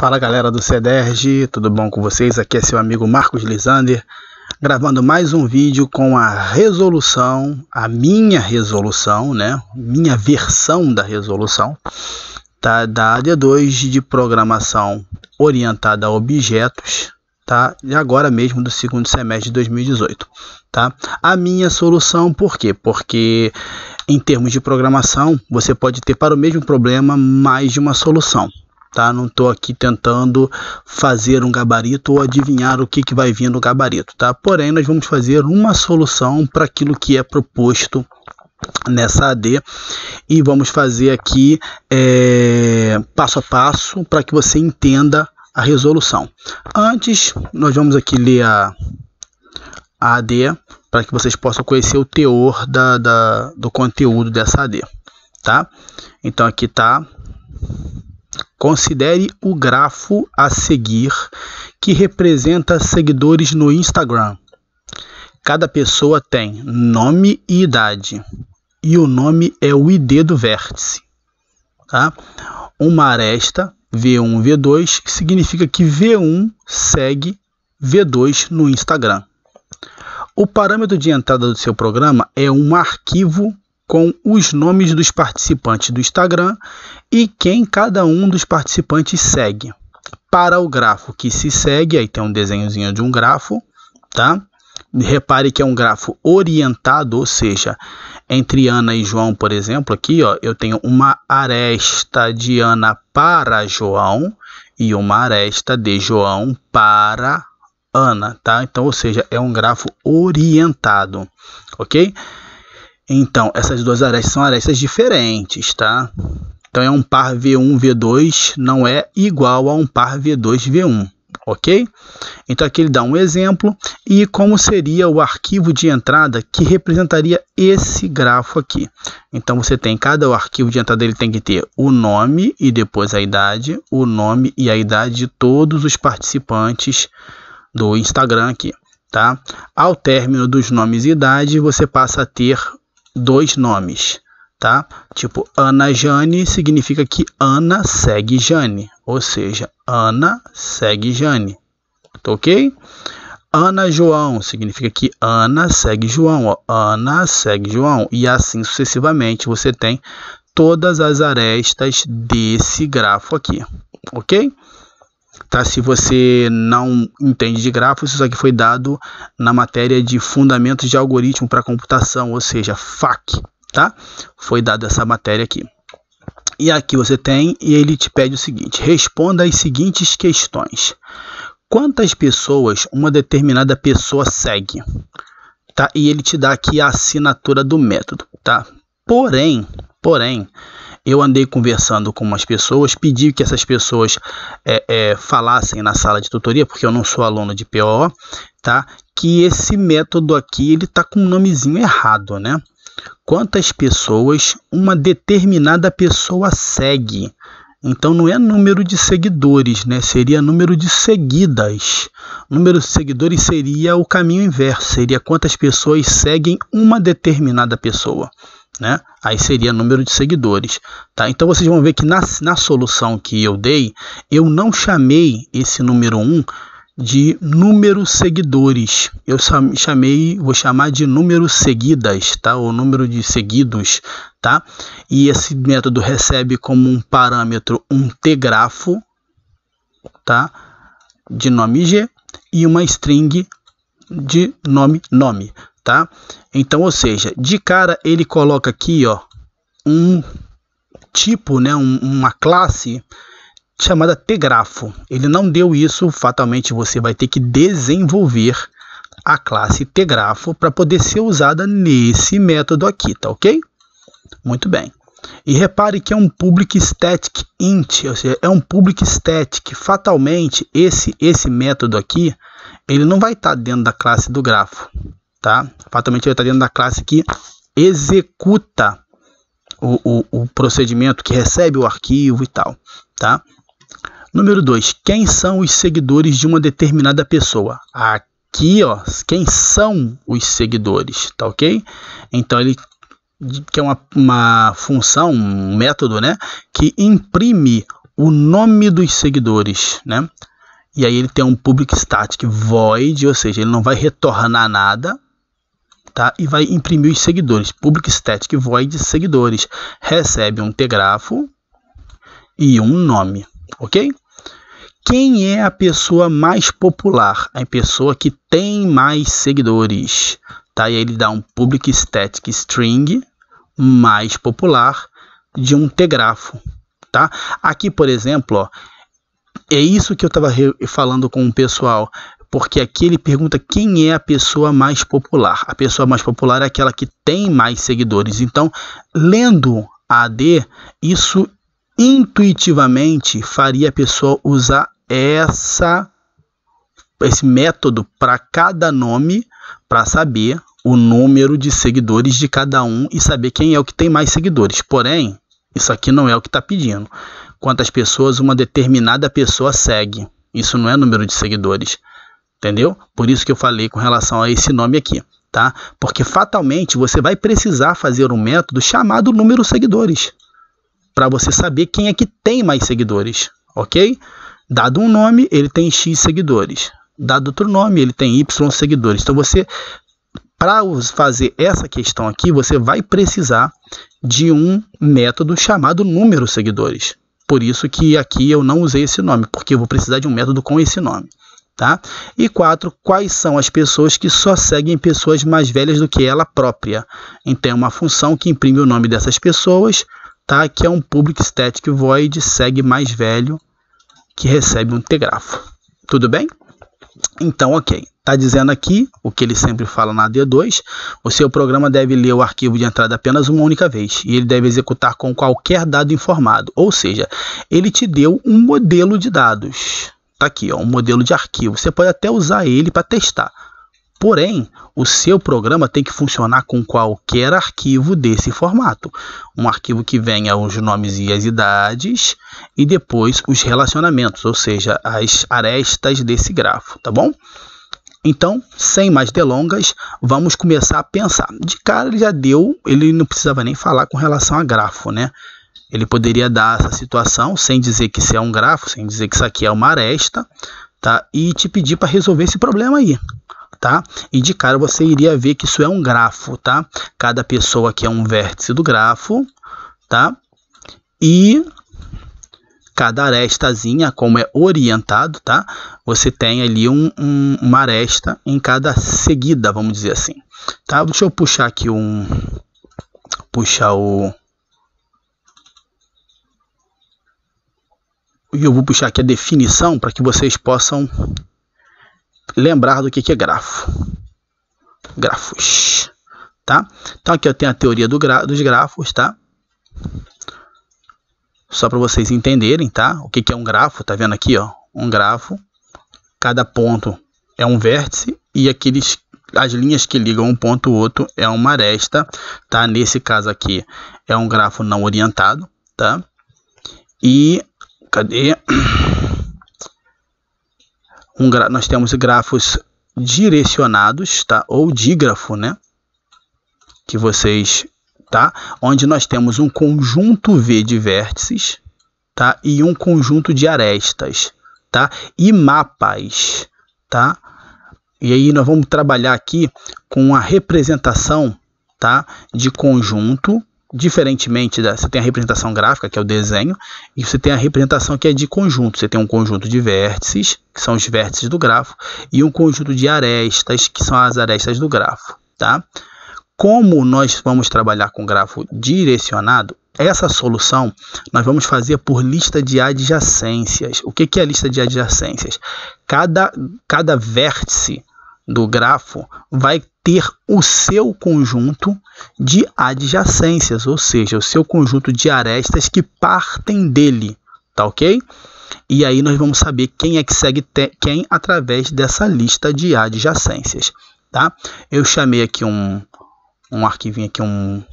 Fala galera do CEDERJ, tudo bom com vocês? Aqui é seu amigo Marcos Lisander, gravando mais um vídeo com a resolução, a minha resolução, né? Minha versão da resolução, tá? Da AD2 de programação orientada a objetos, tá? E agora mesmo do segundo semestre de 2018, tá? A minha solução, por quê? Porque em termos de programação, você pode ter para o mesmo problema mais de uma solução. Tá? Não estou aqui tentando fazer um gabarito ou adivinhar o que vai vir no gabarito, tá? Porém, nós vamos fazer uma solução para aquilo que é proposto nessa AD e vamos fazer aqui passo a passo para que você entenda a resolução. Antes, nós vamos aqui ler a AD para que vocês possam conhecer o teor do conteúdo dessa AD, tá? Então aqui tá: considere o grafo a seguir que representa seguidores no Instagram. Cada pessoa tem nome e idade, e o nome é o ID do vértice. Tá? Uma aresta V1, V2, que significa que V1 segue V2 no Instagram. O parâmetro de entrada do seu programa é um arquivo com os nomes dos participantes do Instagram e quem cada um dos participantes segue. Para o grafo que se segue, aí tem um desenhozinho de um grafo, tá? Repare que é um grafo orientado, ou seja, entre Ana e João, por exemplo, aqui, ó, eu tenho uma aresta de Ana para João e uma aresta de João para Ana, tá? Então, ou seja, é um grafo orientado, ok? Então, essas duas arestas são arestas diferentes, tá? Então, é um par V1, V2 não é igual a um par V2, V1, ok? Então, aqui ele dá um exemplo e como seria o arquivo de entrada que representaria esse grafo aqui. Então, você tem cada arquivo de entrada, ele tem que ter o nome e depois a idade, o nome e a idade de todos os participantes do Instagram aqui, tá? Ao término dos nomes e idade, você passa a ter dois nomes, tá? Tipo, Ana Jane significa que Ana segue Jane, ou seja, Ana segue Jane, tá ok? Ana João significa que Ana segue João, ó, Ana segue João, e assim sucessivamente você tem todas as arestas desse grafo aqui, ok? Tá? Se você não entende de grafos, isso aqui foi dado na matéria de Fundamentos de Algoritmo para Computação, ou seja, FAQ, tá? Foi dada essa matéria aqui. E aqui você tem, e ele te pede o seguinte: responda as seguintes questões. Quantas pessoas uma determinada pessoa segue? Tá? E ele te dá aqui a assinatura do método, tá? Porém, eu andei conversando com umas pessoas, pedi que essas pessoas falassem na sala de tutoria, porque eu não sou aluno de PO, tá? Que esse método aqui, ele tá com um nomezinho errado, né? Quantas pessoas uma determinada pessoa segue? Então não é número de seguidores, né? Seria número de seguidas. Número de seguidores seria o caminho inverso, seria quantas pessoas seguem uma determinada pessoa, né? Aí seria número de seguidores, tá? Então vocês vão ver que na solução que eu dei, eu não chamei esse número 1 de número seguidores, eu vou chamar de número seguidas, tá? Ou número de seguidos, tá? E esse método recebe como um parâmetro um tgrafo, tá? De nome G e uma string de nome, tá? Então, ou seja, de cara ele coloca aqui, ó, um tipo, né, uma classe chamada tgrafo. Ele não deu isso, fatalmente você vai ter que desenvolver a classe tgrafo para poder ser usada nesse método aqui, tá ok? Muito bem. E repare que é um public static int, ou seja, é um public static. Fatalmente esse método aqui, ele não vai estar dentro da classe do grafo, tá? Fatalmente ele está dentro da classe que executa o procedimento, que recebe o arquivo e tal, tá? Número 2, quem são os seguidores de uma determinada pessoa? Aqui, ó, quem são os seguidores, tá ok? Então ele que é uma função, um método, né, que imprime o nome dos seguidores, né? E aí ele tem um public static void, ou seja, ele não vai retornar nada, tá? E vai imprimir os seguidores. Public static void seguidores. Recebe um tgrafo e um nome, ok? Quem é a pessoa mais popular? A pessoa que tem mais seguidores, tá? E aí ele dá um public static string mais popular de um tgrafo, tá? Aqui, por exemplo, ó, é isso que eu estava falando com o pessoal, porque aqui ele pergunta quem é a pessoa mais popular. A pessoa mais popular é aquela que tem mais seguidores. Então, lendo a AD, isso intuitivamente faria a pessoa usar esse método para cada nome, para saber o número de seguidores de cada um e saber quem é o que tem mais seguidores. Porém, isso aqui não é o que está pedindo. Quantas pessoas uma determinada pessoa segue. Isso não é número de seguidores. Entendeu? Por isso que eu falei com relação a esse nome aqui, tá? Porque fatalmente você vai precisar fazer um método chamado número seguidores, para você saber quem é que tem mais seguidores, ok? Dado um nome, ele tem X seguidores. Dado outro nome, ele tem Y seguidores. Então você, para fazer essa questão aqui, você vai precisar de um método chamado número seguidores. Por isso que aqui eu não usei esse nome, porque eu vou precisar de um método com esse nome, tá? E 4, quais são as pessoas que só seguem pessoas mais velhas do que ela própria? Então é uma função que imprime o nome dessas pessoas, tá? Que é um public static void segue mais velho, que recebe um tgrafo. Tudo bem? Então, ok. Está dizendo aqui, o que ele sempre fala na AD2, o seu programa deve ler o arquivo de entrada apenas uma única vez, e ele deve executar com qualquer dado informado. Ou seja, ele te deu um modelo de dados. Está aqui, ó, um modelo de arquivo. Você pode até usar ele para testar. Porém, o seu programa tem que funcionar com qualquer arquivo desse formato. Um arquivo que venha os nomes e as idades e depois os relacionamentos, ou seja, as arestas desse grafo, tá bom? Então, sem mais delongas, vamos começar a pensar. De cara ele já deu, ele não precisava nem falar com relação a grafo, né? Ele poderia dar essa situação sem dizer que isso é um grafo, sem dizer que isso aqui é uma aresta, tá? E te pedir para resolver esse problema aí. Tá? E de cara você iria ver que isso é um grafo, tá? Cada pessoa aqui é um vértice do grafo, tá? E cada arestazinha, como é orientado, tá? Você tem ali uma aresta em cada seguida, vamos dizer assim, tá? Deixa eu puxar aqui eu vou puxar aqui a definição para que vocês possam lembrar do que é grafo. Grafos, tá? Então aqui eu tenho a teoria dos grafos, tá? Só para vocês entenderem, tá? O que é um grafo, tá vendo aqui, ó? Um grafo, cada ponto é um vértice e as linhas que ligam um ponto ao outro é uma aresta, tá? Nesse caso aqui é um grafo não orientado, tá? E cadê? Nós temos grafos direcionados, tá? Ou dígrafo, né? Que vocês, tá? Onde nós temos um conjunto V de vértices, tá? E um conjunto de arestas, tá? E mapas, tá? E aí nós vamos trabalhar aqui com a representação, tá? De conjunto. Diferentemente, você tem a representação gráfica, que é o desenho, e você tem a representação que é de conjunto. Você tem um conjunto de vértices, que são os vértices do grafo, e um conjunto de arestas, que são as arestas do grafo, tá? Como nós vamos trabalhar com grafo direcionado, essa solução nós vamos fazer por lista de adjacências. O que é a lista de adjacências? Cada vértice do grafo vai ter o seu conjunto de adjacências, ou seja, o seu conjunto de arestas que partem dele, tá ok? E aí nós vamos saber quem é que segue quem através dessa lista de adjacências, tá? Eu chamei aqui um arquivinho aqui, um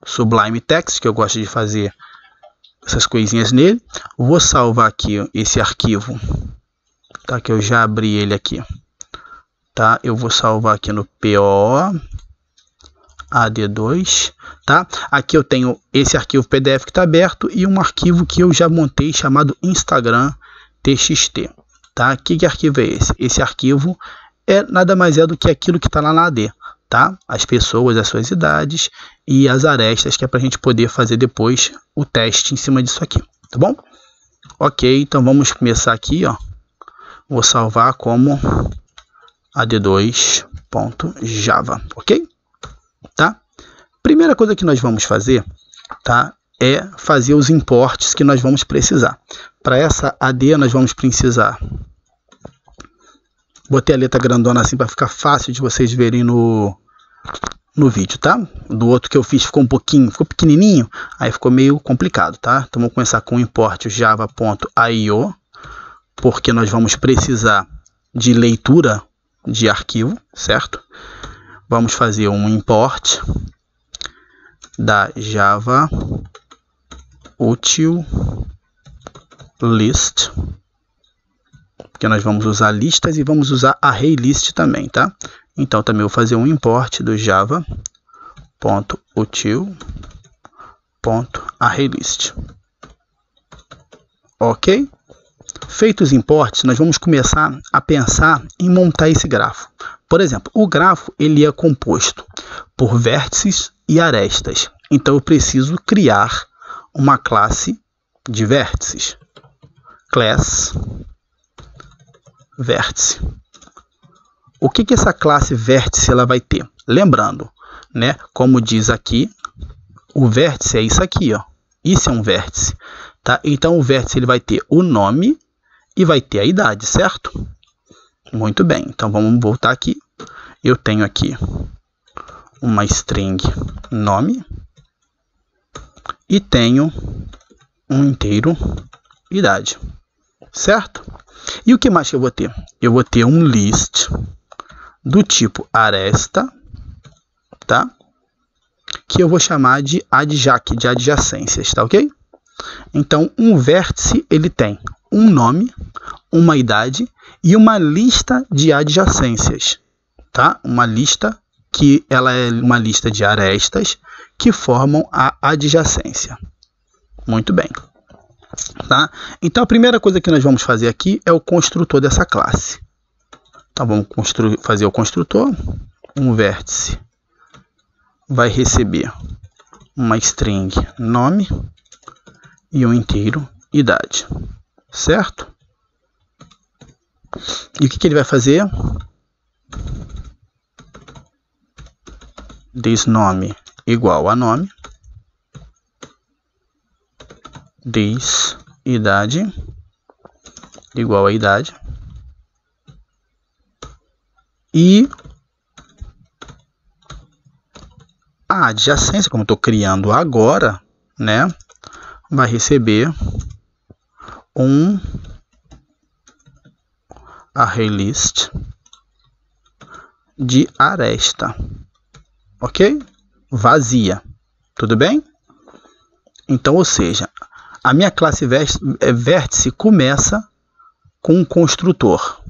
Sublime Text, que eu gosto de fazer essas coisinhas nele. Vou salvar aqui esse arquivo, tá? Que eu já abri ele aqui. Tá? Eu vou salvar aqui no PO, AD2, tá? Aqui eu tenho esse arquivo PDF que está aberto e um arquivo que eu já montei chamado Instagram TXT, tá? Que arquivo é esse? Esse arquivo nada mais é do que aquilo que está lá na AD, tá? As pessoas, as suas idades e as arestas, que é para a gente poder fazer depois o teste em cima disso aqui, tá bom? Ok, então vamos começar aqui, ó. Vou salvar como ad2.java, ok? Tá? Primeira coisa que nós vamos fazer, tá, é fazer os importes que nós vamos precisar. Para essa AD nós vamos precisar, botei a letra grandona assim para ficar fácil de vocês verem no vídeo, tá? Do outro que eu fiz ficou pequenininho, aí ficou meio complicado, tá? Então vamos começar com o import java.io, porque nós vamos precisar de leitura de arquivo, certo? Vamos fazer um import da Java util list, porque nós vamos usar listas e vamos usar array list também, tá? Então também vou fazer um import do java.util.arraylist. Ok? Feitos os importes, nós vamos começar a pensar em montar esse grafo. Por exemplo, o grafo ele é composto por vértices e arestas. Então eu preciso criar uma classe de vértices. Class vértice. O que essa classe vértice ela vai ter? Lembrando, né, como diz aqui, o vértice é isso aqui, ó. Isso é um vértice, tá? Então o vértice ele vai ter o nome e vai ter a idade, certo? Muito bem, então vamos voltar aqui. Eu tenho aqui uma string nome e tenho um inteiro idade, certo? E o que mais que eu vou ter? Eu vou ter um list do tipo aresta, tá? Que eu vou chamar de adjac, de adjacências, tá ok? Então, um vértice ele tem um nome, uma idade e uma lista de adjacências, tá? Uma lista que ela é uma lista de arestas que formam a adjacência. Muito bem, tá? Então a primeira coisa que nós vamos fazer aqui é o construtor dessa classe. Então vamos fazer o construtor. Um vértice vai receber uma string nome e um inteiro idade, certo? E o que ele vai fazer? This nome igual a nome, this idade igual a idade, e a adjacência, como eu estou criando agora, né, vai receber um array list de aresta, ok? Vazia, tudo bem? Então, ou seja, a minha classe vértice começa com um construtor,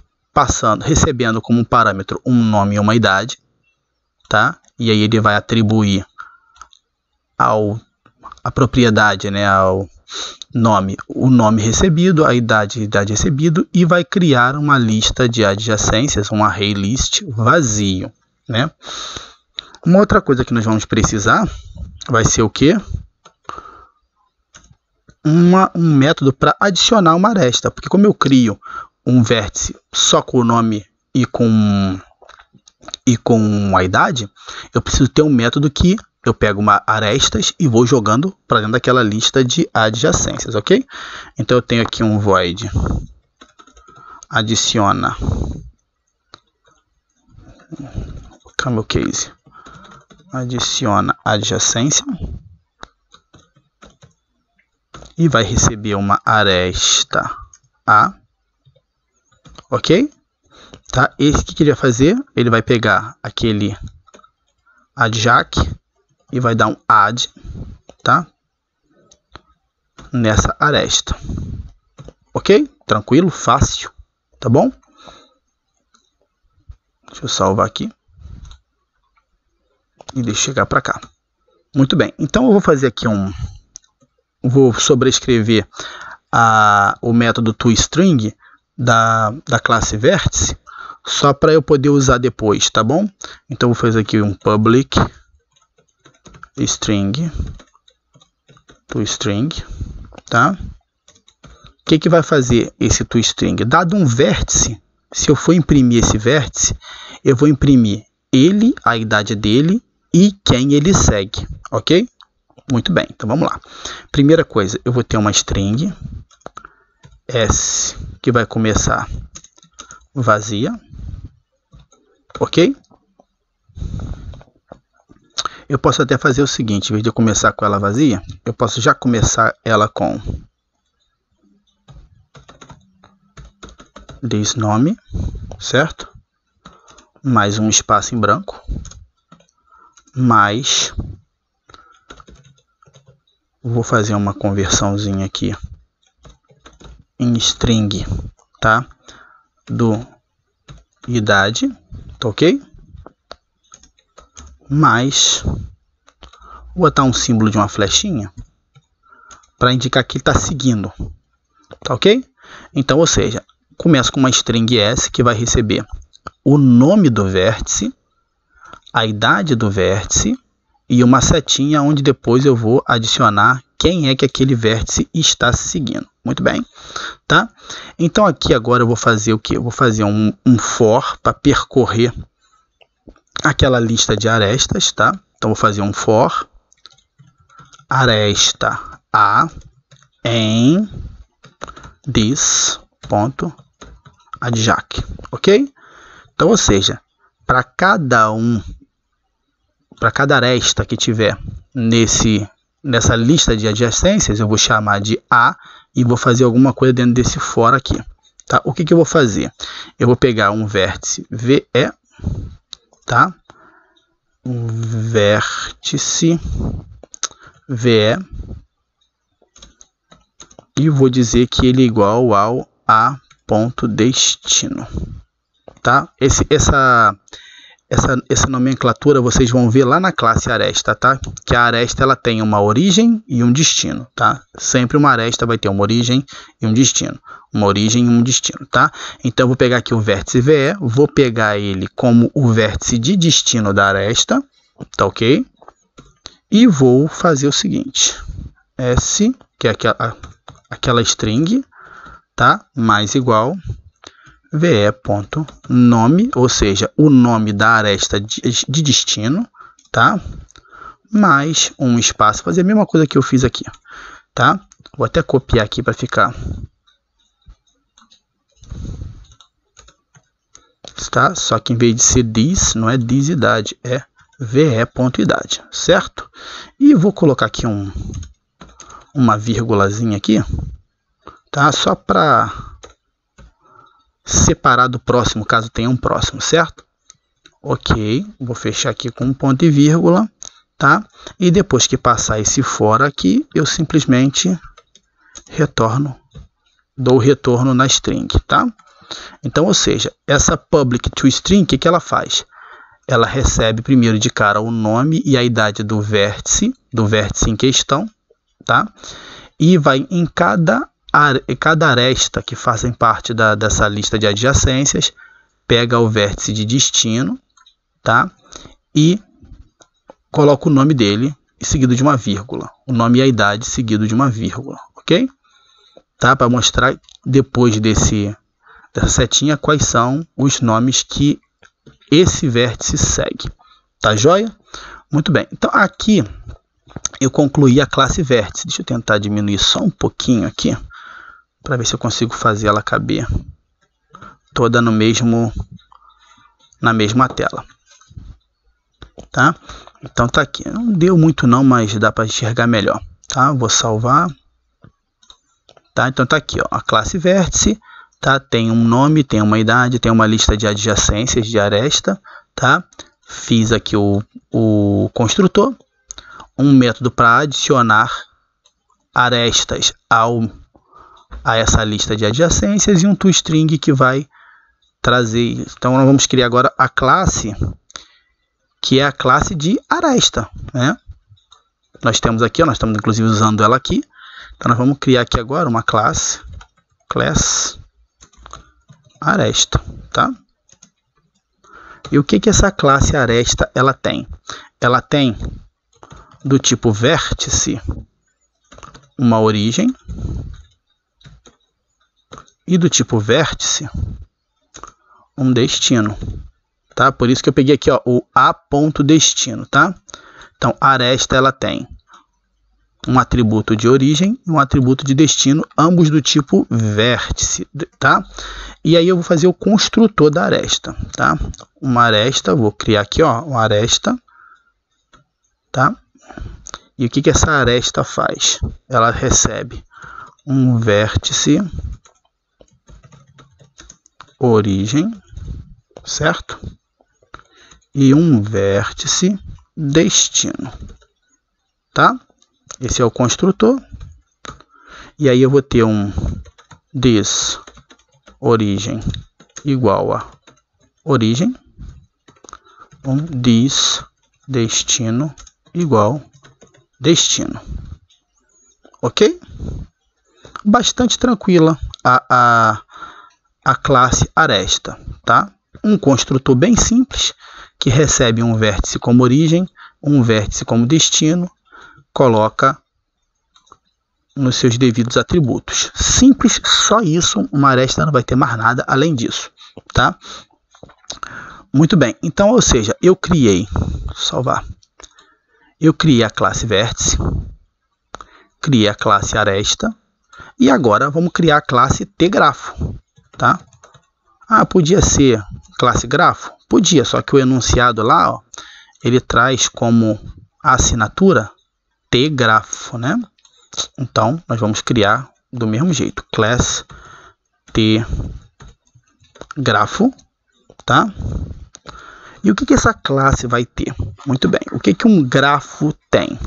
recebendo como parâmetro um nome e uma idade, tá? E aí ele vai atribuir a propriedade, né, ao nome, o nome recebido, a idade recebido, e vai criar uma lista de adjacências, um array list vazio, né? Uma outra coisa que nós vamos precisar vai ser o quê? Um método para adicionar uma aresta, porque como eu crio um vértice só com o nome e com a idade, eu preciso ter um método que eu pego arestas e vou jogando para dentro daquela lista de adjacências, ok? Então eu tenho aqui um void adiciona camel case, adiciona adjacência e vai receber uma aresta A, ok? Tá? Esse que ele vai fazer, ele vai pegar aquele adjac e vai dar um add, tá? Nessa aresta, ok? Tranquilo, fácil, tá bom? Deixa eu salvar aqui. e deixa eu chegar para cá. Muito bem, então eu vou fazer aqui vou sobrescrever o método toString da classe vértice, só para eu poder usar depois, tá bom? Então eu vou fazer aqui um public string toString, tá? O que vai fazer esse toString? Dado um vértice, se eu for imprimir esse vértice, eu vou imprimir ele, a idade dele e quem ele segue, ok? Muito bem, então vamos lá. Primeira coisa, eu vou ter uma string S que vai começar vazia, ok? Eu posso até fazer o seguinte, em vez de eu começar com ela vazia, eu posso já começar ela com this nome, certo? Mais um espaço em branco, mais vou fazer uma conversãozinha aqui em string, tá? Do idade, tá ok? Mais vou botar um símbolo de uma flechinha para indicar que ele está seguindo, tá ok? Então, ou seja, começa com uma string S que vai receber o nome do vértice, a idade do vértice e uma setinha onde depois eu vou adicionar quem é que aquele vértice está seguindo. Muito bem, tá? Então aqui agora eu vou fazer o que? Eu vou fazer um for para percorrer aquela lista de arestas, tá? Então vou fazer um for aresta A em this ponto adjac, ok? Então, ou seja, para cada aresta que tiver nessa lista de adjacências, eu vou chamar de A e vou fazer alguma coisa dentro desse for aqui, tá? O que eu vou fazer? Eu vou pegar um vértice VE, tá? Um vértice VE e vou dizer que ele é igual ao a.destino, tá? Essa nomenclatura vocês vão ver lá na classe aresta, tá? Que a aresta ela tem uma origem e um destino, tá? Sempre uma aresta vai ter uma origem e um destino. Uma origem e um destino, tá? Então eu vou pegar aqui o vértice VE, vou pegar ele como o vértice de destino da aresta, tá ok? E vou fazer o seguinte, S, que é aquela string, tá? Mais igual ve.nome, ou seja, o nome da aresta de destino, tá? Mais um espaço, fazer a mesma coisa que eu fiz aqui, tá? Vou até copiar aqui para ficar, tá? Só que em vez de ser this, não é this idade, é ve.idade, certo? E vou colocar aqui uma vírgulazinha aqui, tá? Só para separar do próximo, caso tenha um próximo, certo? Ok, vou fechar aqui com um ponto e vírgula, tá? E depois que passar esse for aqui, eu simplesmente dou retorno na string, tá? Então, ou seja, essa public toString, o que ela faz? Ela recebe primeiro de cara o nome e a idade do vértice em questão, tá? E vai em cada aresta que fazem parte dessa lista de adjacências, pega o vértice de destino, tá? E coloca o nome dele seguido de uma vírgula. O nome e a idade seguido de uma vírgula, ok? Tá? Para mostrar depois dessa setinha quais são os nomes que esse vértice segue. Tá joia? Muito bem. Então aqui eu concluí a classe vértice. Deixa eu tentar diminuir só um pouquinho aqui, para ver se eu consigo fazer ela caber toda na mesma tela, tá? Então tá aqui, não deu muito não, mas dá para enxergar melhor, tá? Vou salvar, tá? Então tá aqui, ó, a classe vértice, tá? Tem um nome, tem uma idade, tem uma lista de adjacências de aresta, tá? Fiz aqui o construtor, um método para adicionar arestas a essa lista de adjacências e um toString que vai trazer. Então nós vamos criar agora a classe que é a classe de aresta, né? Nós temos aqui, ó, nós estamos inclusive usando ela aqui. Então nós vamos criar aqui agora uma class aresta, tá? E o que essa classe aresta ela tem? Ela tem do tipo vértice uma origem e do tipo vértice um destino, tá? Por isso que eu peguei aqui, ó, o a.destino, tá? Então a aresta ela tem um atributo de origem e um atributo de destino, ambos do tipo vértice, tá? E aí eu vou fazer o construtor da aresta, tá? Uma aresta, vou criar aqui, ó, uma aresta, tá? E o que essa aresta faz? Ela recebe um vértice origem, certo? E um vértice destino, tá? Esse é o construtor. E aí eu vou ter um this origem igual a origem, um this destino igual destino. Ok? Bastante tranquila a classe aresta, tá? Um construtor bem simples que recebe um vértice como origem, um vértice como destino, coloca nos seus devidos atributos. Simples, só isso. Uma aresta não vai ter mais nada além disso, tá? Muito bem. Então, ou seja, eu criei, salvar. Eu criei a classe vértice, criei a classe aresta e agora vamos criar a classe tgrafo, tá? Ah, podia ser classe grafo? Podia, só que o enunciado lá, ó, ele traz como assinatura tgrafo, né? Então, nós vamos criar do mesmo jeito, class tgrafo, tá? E o que essa classe vai ter? Muito bem, o que um grafo tem?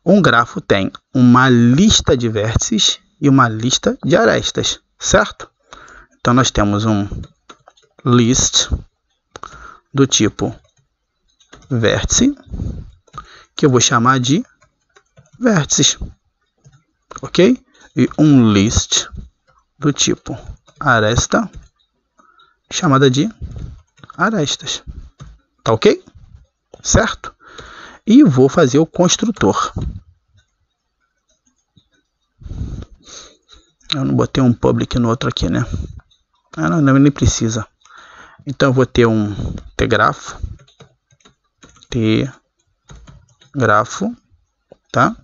Um grafo tem uma lista de vértices e uma lista de arestas, certo? Então, nós temos um list do tipo vértice, que eu vou chamar de vértices, ok? E um list do tipo aresta, chamada de arestas, tá ok? Certo? E vou fazer o construtor. Eu não botei um public no outro aqui, né? Ah, não, nem precisa. Então eu vou ter um tgrafo, tá?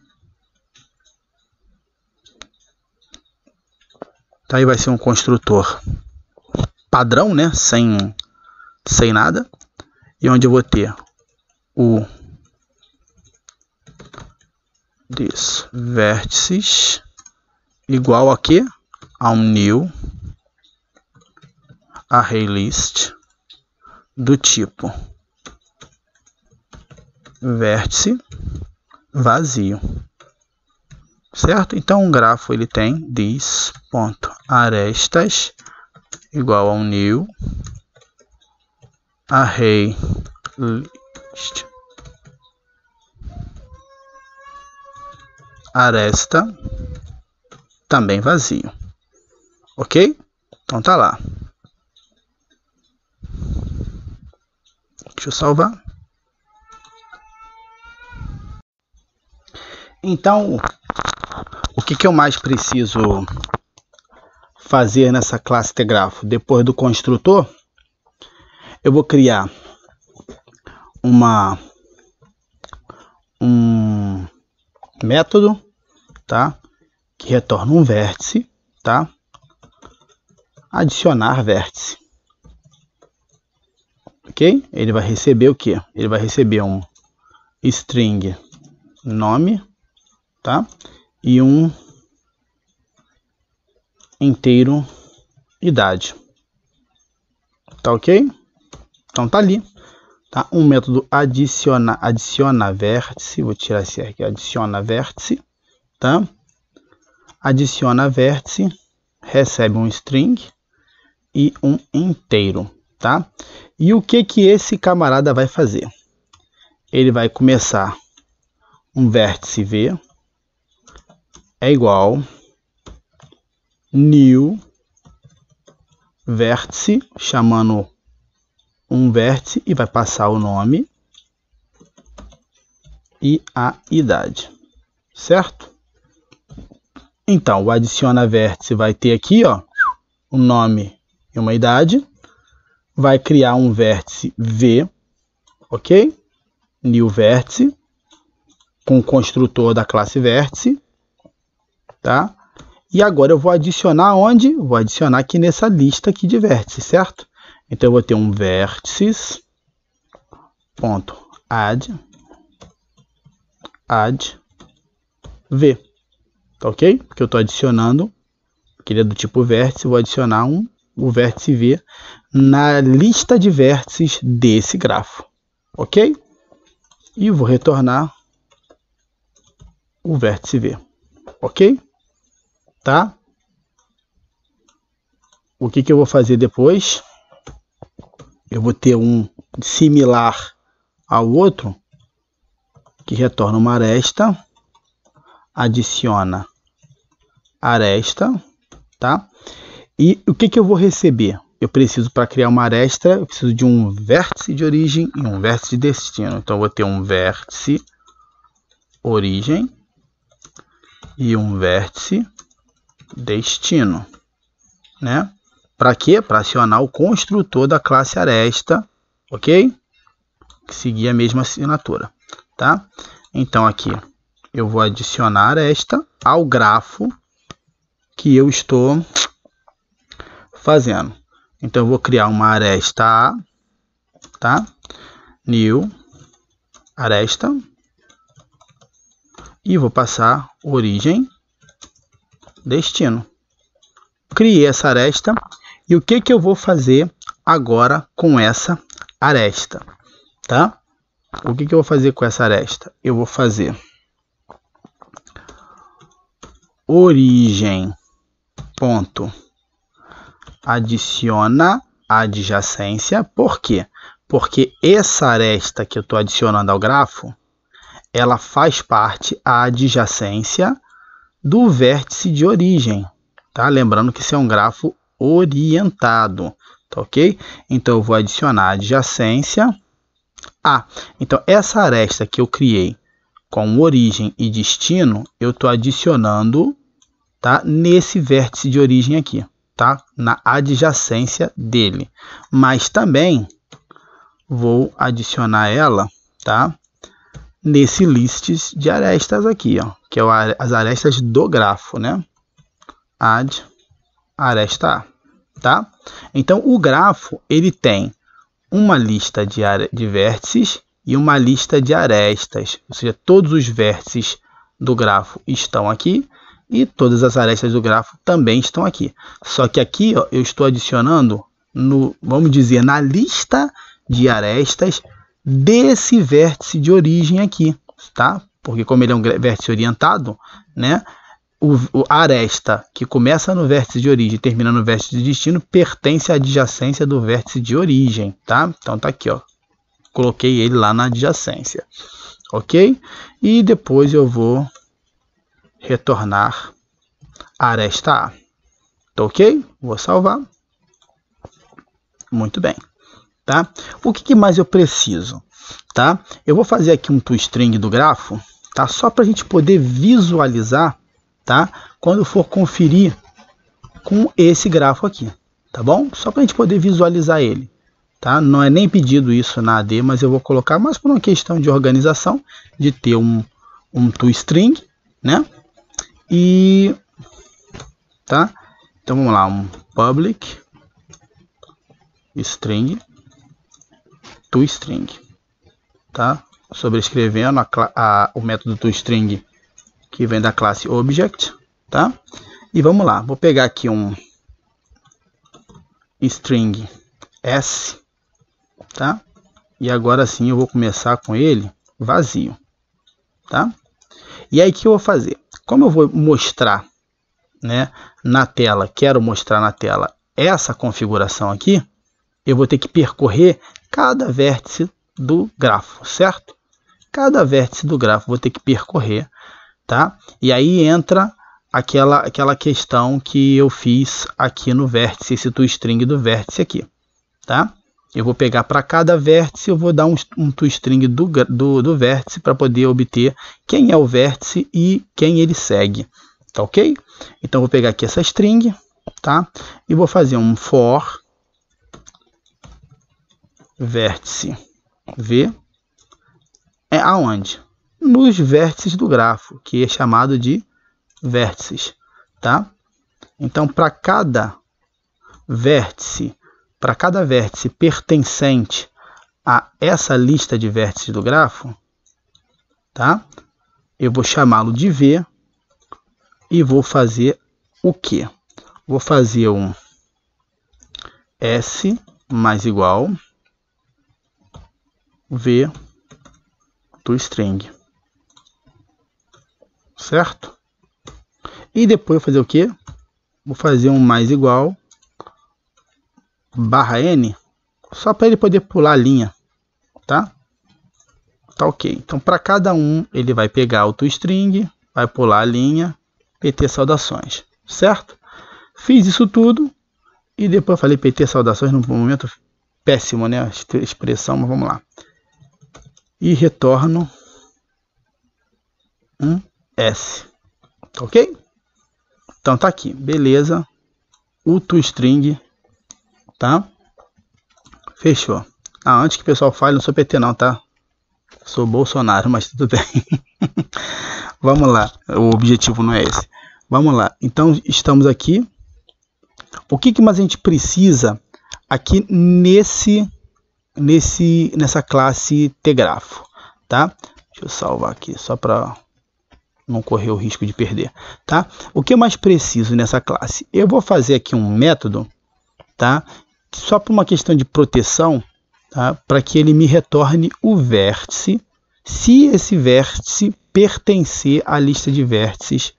Aí vai ser um construtor padrão, né? Sem nada. E onde eu vou ter o this vértices igual a quê? A um new array list do tipo vértice vazio, certo? Então um grafo ele tem this.arestas igual a um new array list aresta também vazio, ok? Então tá lá. Deixa eu salvar. Então, o que eu mais preciso fazer nessa classe tgrafo? Depois do construtor, eu vou criar um método, tá? Que retorna um vértice, tá? Adicionar vértice. Ok? Ele vai receber o que? Ele vai receber um string nome, tá? E um inteiro idade. Tá ok? Então tá ali. Tá? Um método adiciona vértice. Vou tirar esse aqui. Adiciona vértice. Tá? Adiciona vértice. Recebe um string e um inteiro. Tá? E o que esse camarada vai fazer? ele vai começar um vértice V é igual new vértice, chamando um vértice e vai passar o nome e a idade, certo? Então, o adiciona vértice vai ter aqui, ó, um nome e uma idade, vai criar um vértice V, ok? New vértice, com o construtor da classe vértice, tá? E agora eu vou adicionar onde? Vou adicionar aqui nessa lista aqui de vértices, certo? Então eu vou ter um vértices, ponto, add V, tá ok? Porque eu estou adicionando, que ele é do tipo vértice, vou adicionar o vértice V na lista de vértices desse grafo, ok? E vou retornar o vértice V, ok? Tá? O que eu vou fazer depois? Eu vou ter um similar ao outro, que retorna uma aresta, adiciona aresta, tá? E o que eu vou receber? Eu preciso, para criar uma aresta, eu preciso de um vértice de origem e um vértice de destino. Então, eu vou ter um vértice origem e um vértice destino, né? Para quê? Para acionar o construtor da classe aresta, ok? Seguir a mesma assinatura, tá? Então, aqui eu vou adicionar aresta ao grafo que eu estou fazendo. Então, eu vou criar uma aresta A, tá? New aresta e vou passar origem, destino. Criei essa aresta e o que eu vou fazer agora com essa aresta, tá? O que eu vou fazer com essa aresta? Eu vou fazer origem ponto adiciona adjacência. Por quê? Porque essa aresta que eu estou adicionando ao grafo, ela faz parte a adjacência do vértice de origem, tá? Lembrando que isso é um grafo orientado, tá ok? Então eu vou adicionar adjacência A. Então essa aresta que eu criei com origem e destino, eu estou adicionando, tá, nesse vértice de origem aqui, tá? Na adjacência dele. Mas também vou adicionar ela, tá, nesse lists de arestas aqui, ó, que é as arestas do grafo, né? Add aresta A, tá? Então o grafo ele tem uma lista de vértices e uma lista de arestas, ou seja, todos os vértices do grafo estão aqui e todas as arestas do grafo também estão aqui. Só que aqui, ó, eu estou adicionando vamos dizer, na lista de arestas desse vértice de origem aqui, tá? Porque como ele é um vértice orientado, né? A aresta que começa no vértice de origem e termina no vértice de destino pertence à adjacência do vértice de origem, tá? Então tá aqui, ó. Coloquei ele lá na adjacência, ok? E depois eu vou retornar a aresta A, tá ok? Vou salvar. Muito bem, tá? O que mais eu preciso, tá? Eu vou fazer aqui um toString do grafo, tá? Só para a gente poder visualizar, tá? Quando for conferir com esse grafo aqui, tá bom? Só para a gente poder visualizar ele, tá? Não é nem pedido isso na AD, mas eu vou colocar mais por uma questão de organização, de ter um toString, né? E tá? Então vamos lá, um public string toString, tá? Sobrescrevendo o método toString que vem da classe object, tá? E vamos lá, vou pegar aqui um string s, tá? E agora sim eu vou começar com ele vazio, tá? E aí o que eu vou fazer? Como eu vou mostrar, né, na tela, quero mostrar na tela essa configuração aqui, eu vou ter que percorrer cada vértice do grafo, certo? cada vértice do grafo vou ter que percorrer, tá? E aí entra aquela questão que eu fiz aqui no vértice, esse toString do vértice aqui, tá? Eu vou pegar para cada vértice, eu vou dar um toString do vértice para poder obter quem é o vértice e quem ele segue, tá ok? Então, eu vou pegar aqui essa string, tá? E vou fazer um for vértice v aonde? Nos vértices do grafo, que é chamado de vértices, tá? Então, para cada vértice pertencente a essa lista de vértices do grafo, tá? Eu vou chamá-lo de v e vou fazer o quê? Vou fazer um s mais igual v toString, certo? E depois fazer o quê? Vou fazer um mais igual barra n, só para ele poder pular a linha, tá? Tá ok. Então, para cada um, ele vai pegar o toString, vai pular a linha, PT saudações, certo? Fiz isso tudo e depois falei PT saudações num momento péssimo, né? A expressão, mas vamos lá. E retorno um S, ok? Então tá aqui, beleza, o toString, tá? Fechou. Antes que o pessoal fale, não sou PT não, tá? Sou Bolsonaro, mas tudo bem. Vamos lá, o objetivo não é esse. Vamos lá, então estamos aqui. O que mais a gente precisa aqui nessa classe tgrafo, tá? Deixa eu salvar aqui, só para não correr o risco de perder, tá? O que eu mais preciso nessa classe? Eu vou fazer aqui um método, tá? Só por uma questão de proteção, tá? Para que ele me retorne o vértice, se esse vértice pertencer à lista de vértices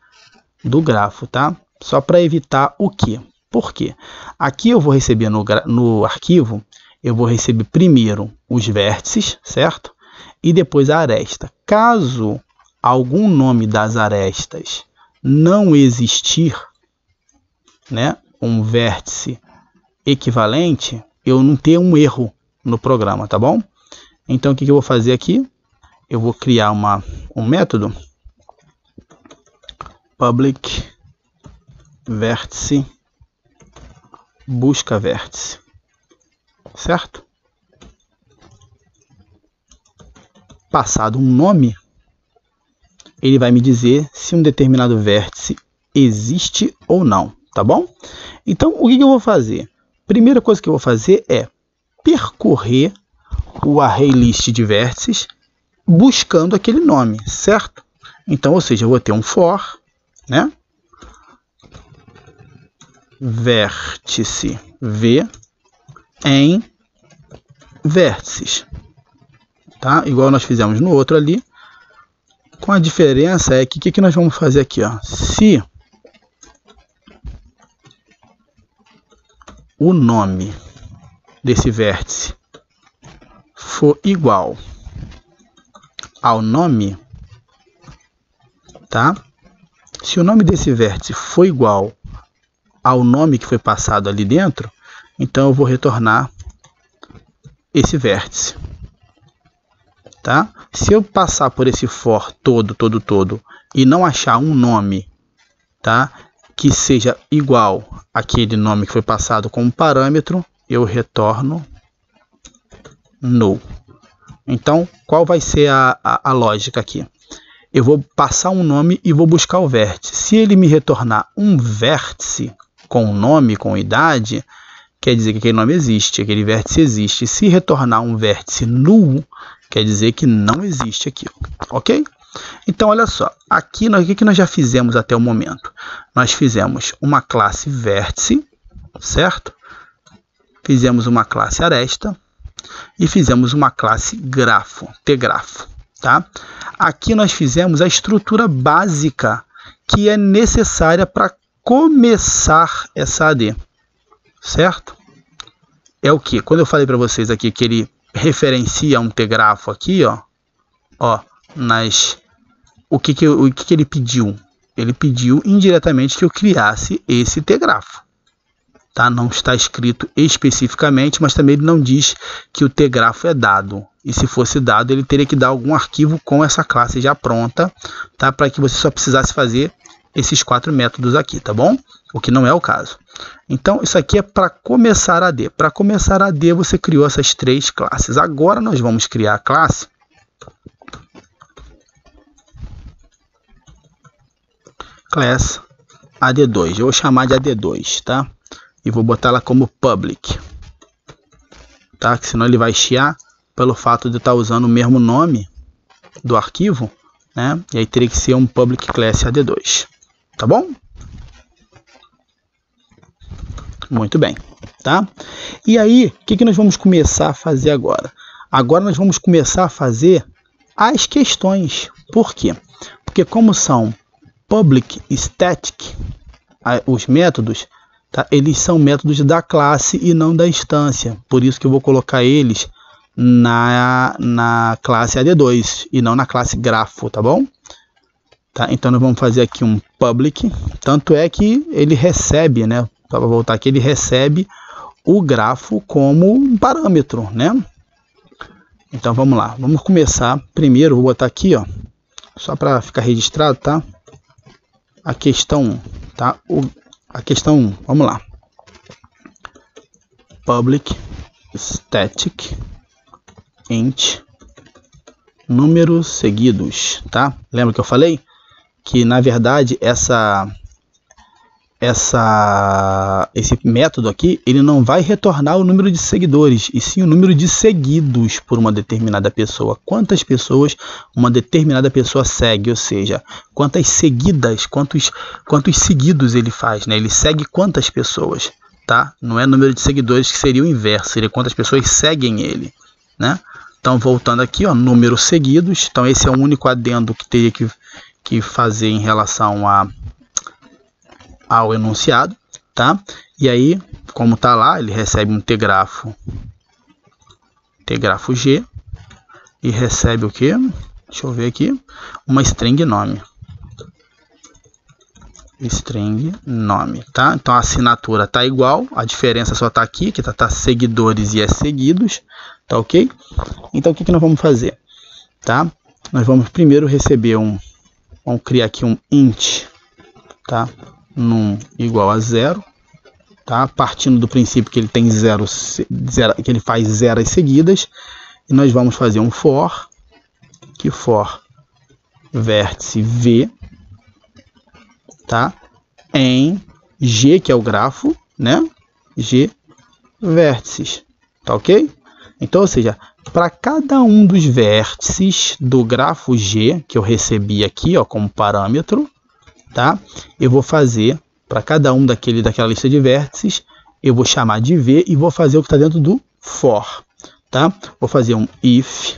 do grafo, tá? Só para evitar o quê? Por quê? Aqui eu vou receber no arquivo, eu vou receber primeiro os vértices, certo? E depois a aresta. Caso algum nome das arestas não existir, né, um vértice equivalente, eu não tenho um erro no programa, tá bom? Então, o que eu vou fazer aqui? Eu vou criar um método public vértice busca vértice, certo? Passado um nome, ele vai me dizer se um determinado vértice existe ou não, tá bom? Então, o que eu vou fazer? Primeira coisa que eu vou fazer é percorrer o array list de vértices buscando aquele nome, certo? Então, ou seja, eu vou ter um for, né? Vértice v em vértices, tá? Igual nós fizemos no outro ali, com a diferença é que o que nós vamos fazer aqui, ó? Se o nome desse vértice for igual ao nome, tá? Se o nome desse vértice for igual ao nome que foi passado ali dentro, então eu vou retornar esse vértice, tá? Se eu passar por esse for todo e não achar um nome, tá, que seja igual àquele nome que foi passado como parâmetro, eu retorno null. Então, qual vai ser a lógica aqui? Eu vou passar um nome e vou buscar o vértice. Se ele me retornar um vértice com nome, com idade, quer dizer que aquele nome existe, aquele vértice existe. Se retornar um vértice null, quer dizer que não existe aquilo, ok? Então, olha só, aqui o que nós já fizemos até o momento? Nós fizemos uma classe vértice, certo? Fizemos uma classe aresta e fizemos uma classe grafo, tgrafo, tá? Aqui nós fizemos a estrutura básica que é necessária para começar essa AD, certo? É o que? Quando eu falei para vocês aqui que ele referencia um tgrafo aqui, ó, ó, o que ele pediu? Ele pediu indiretamente que eu criasse esse tgrafo. Tá? Não está escrito especificamente, mas também ele não diz que o tgrafo é dado. E se fosse dado, ele teria que dar algum arquivo com essa classe já pronta, tá? Para que você só precisasse fazer esses 4 métodos aqui, tá bom? O que não é o caso. Então, isso aqui é para começar AD. Para começar AD, você criou essas 3 classes. Agora, nós vamos criar a classe class AD2. Eu vou chamar de AD2, tá? E vou botar ela como public, tá? Que senão ele vai chiar pelo fato de estar usando o mesmo nome do arquivo, né? E aí teria que ser um public class AD2, tá bom? Muito bem, tá? E aí, o que nós vamos começar a fazer agora? Agora nós vamos começar a fazer as questões. Por quê? Porque como são public static, os métodos, tá? Eles são métodos da classe e não da instância. Por isso que eu vou colocar eles na classe AD2 e não na classe grafo, tá bom? Tá? Então nós vamos fazer aqui um public. Tanto é que ele recebe, né? Para voltar aqui, ele recebe o grafo como um parâmetro, né? Então vamos lá. Vamos começar. Primeiro, vou botar aqui, ó, só para ficar registrado, tá? A questão 1, tá? A questão 1, vamos lá. Public static int números seguidos, tá? Lembra que eu falei que na verdade esse método aqui, ele não vai retornar o número de seguidores, e sim o número de seguidos por uma determinada pessoa. Quantas pessoas uma determinada pessoa segue, ou seja, quantas seguidas, quantos seguidos ele faz, né? Ele segue quantas pessoas, tá? Não é número de seguidores, que seria o inverso, seria quantas pessoas seguem ele, né? Então, voltando aqui, ó, números seguidos. Então, esse é o único adendo que teria que fazer em relação ao enunciado, tá? E aí, como tá lá, ele recebe um tgrafo G, e recebe o que? Deixa eu ver aqui, uma string nome. String nome, tá? Então a assinatura tá igual, a diferença só tá aqui, que tá seguidores e é seguidos, tá ok? Então o que nós vamos fazer, tá? Nós vamos primeiro receber vamos criar aqui um int, tá? Num igual a 0, tá? Partindo do princípio que ele tem que ele faz zeros seguidas, e nós vamos fazer um for, que for vértice v, tá? Em G, que é o grafo, né? G vértices, tá ok? Então, ou seja, para cada um dos vértices do grafo G, que eu recebi aqui, ó, como parâmetro, tá? Eu vou fazer, para cada um daquela lista de vértices, eu vou chamar de v e vou fazer o que está dentro do for, tá? Vou fazer um if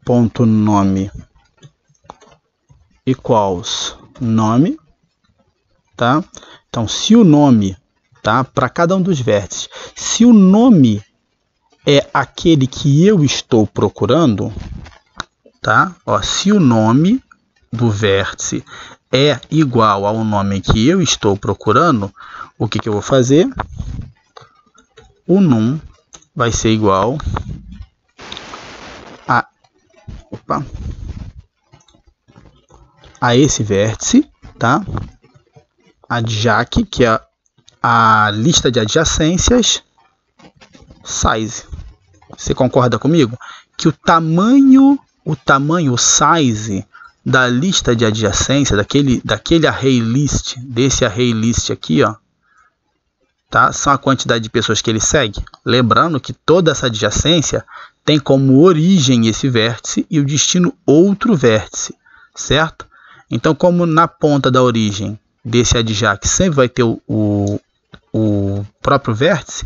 v.nome equals nome, tá? Então, se o nome, tá? Para cada um dos vértices, se o nome é aquele que eu estou procurando, tá? Ó, se o nome do vértice é igual ao nome que eu estou procurando, o que eu vou fazer? O num vai ser igual a esse vértice, tá? Adjac, que é a lista de adjacências, size. Você concorda comigo? Que o tamanho, o size da lista de adjacência, daquele array list, desse array list aqui, ó, tá? São a quantidade de pessoas que ele segue. Lembrando que toda essa adjacência tem como origem esse vértice e o destino outro vértice, certo? Então, como na ponta da origem desse adjac sempre vai ter o próprio vértice,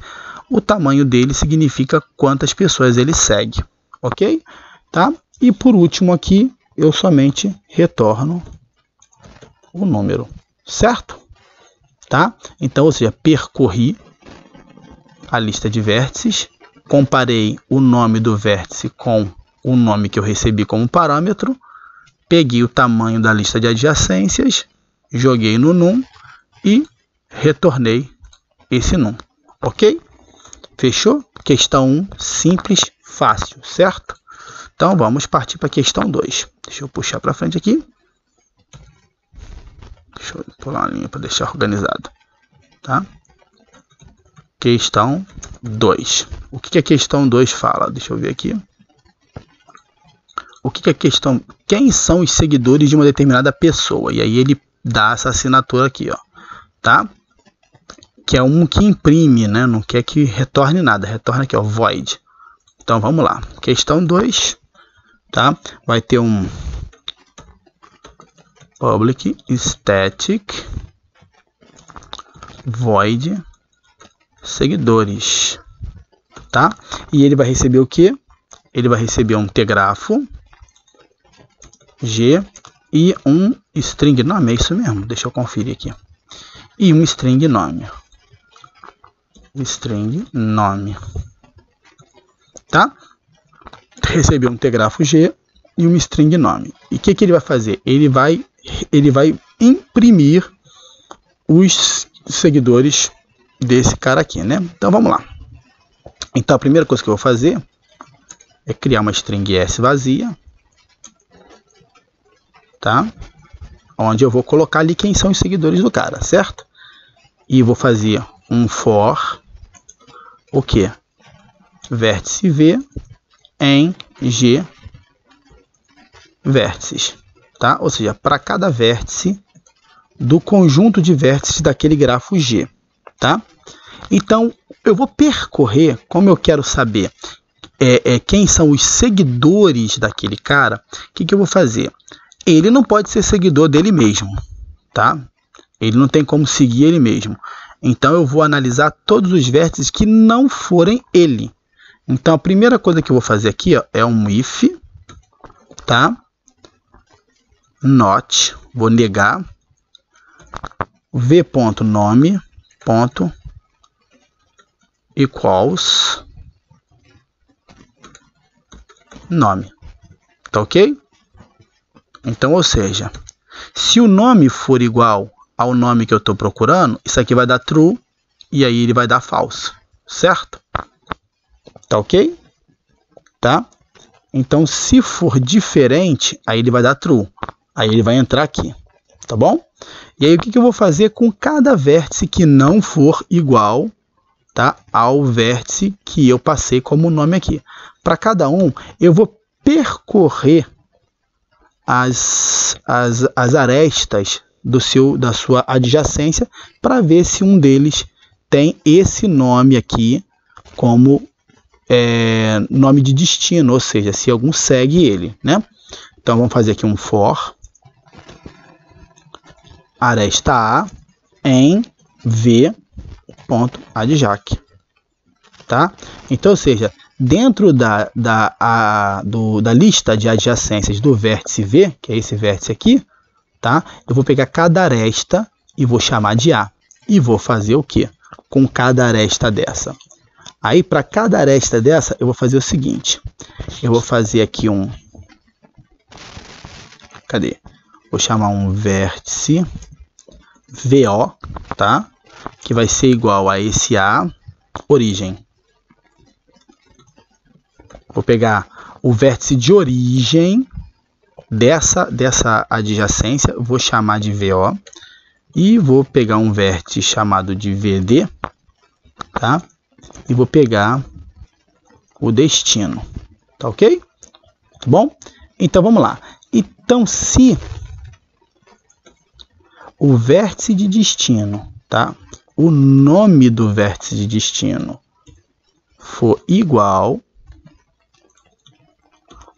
o tamanho dele significa quantas pessoas ele segue, ok? Tá? E por último aqui, eu somente retorno o número, certo? Tá? Então, ou seja, percorri a lista de vértices, comparei o nome do vértice com o nome que eu recebi como parâmetro, peguei o tamanho da lista de adjacências, joguei no num e retornei esse num, ok? Fechou? Questão 1, simples, fácil, certo? Então vamos partir para a questão 2. Deixa eu puxar para frente aqui. Deixa eu pular uma linha para deixar organizado, tá? Questão 2. O que a questão 2 fala? Deixa eu ver aqui. O que a questão... Quem são os seguidores de uma determinada pessoa? E aí ele dá essa assinatura aqui, ó, tá? Que é um que imprime, né? Não quer que retorne nada. Retorna aqui, ó, void. Então vamos lá. Questão 2, tá? Vai ter um public static void seguidores, tá? E ele vai receber o que? Ele vai receber um tgrafo G e um string nome, é isso mesmo? Deixa eu conferir aqui. E um string nome. String nome, tá? Recebeu um tgrafo G e um string nome. E o que ele vai fazer? Ele vai imprimir os seguidores desse cara aqui, né? Então vamos lá. Então a primeira coisa que eu vou fazer é criar uma string S vazia, tá? Onde eu vou colocar ali quem são os seguidores do cara, certo? E vou fazer um for o que? Vértice V em G vértices, tá? Ou seja, para cada vértice do conjunto de vértices daquele grafo G, tá? Então, eu vou percorrer, como eu quero saber quem são os seguidores daquele cara, o que eu vou fazer? Ele não pode ser seguidor dele mesmo, tá? Ele não tem como seguir ele mesmo. Então, eu vou analisar todos os vértices que não forem ele. Então, a primeira coisa que eu vou fazer aqui, ó, é um if, tá? Not, vou negar, v.nome.equals nome, tá ok? Então, ou seja, se o nome for igual ao nome que eu estou procurando, isso aqui vai dar true e aí ele vai dar false, certo? Tá ok? Tá? Então, se for diferente, aí ele vai dar true. Aí ele vai entrar aqui, tá bom? E aí o que eu vou fazer com cada vértice que não for igual, tá, ao vértice que eu passei como nome aqui? Para cada um, eu vou percorrer as arestas da sua adjacência para ver se um deles tem esse nome aqui como nome de destino, ou seja, se algum segue ele, né? Então vamos fazer aqui um for aresta A em v.adjac, tá? Então, ou seja, dentro da lista de adjacências do vértice V, que é esse vértice aqui, tá? Eu vou pegar cada aresta e vou chamar de A. E vou fazer o quê? Com cada aresta dessa. Aí, para cada aresta dessa, eu vou fazer o seguinte. Eu vou fazer aqui um... Cadê? Vou chamar um vértice VO, tá? Que vai ser igual a esse A, origem. Vou pegar o vértice de origem dessa adjacência, vou chamar de VO. E vou pegar um vértice chamado de VD, tá? E vou pegar o destino, tá ok? Tá bom? Então vamos lá. Então, se o vértice de destino, tá? O nome do vértice de destino for igual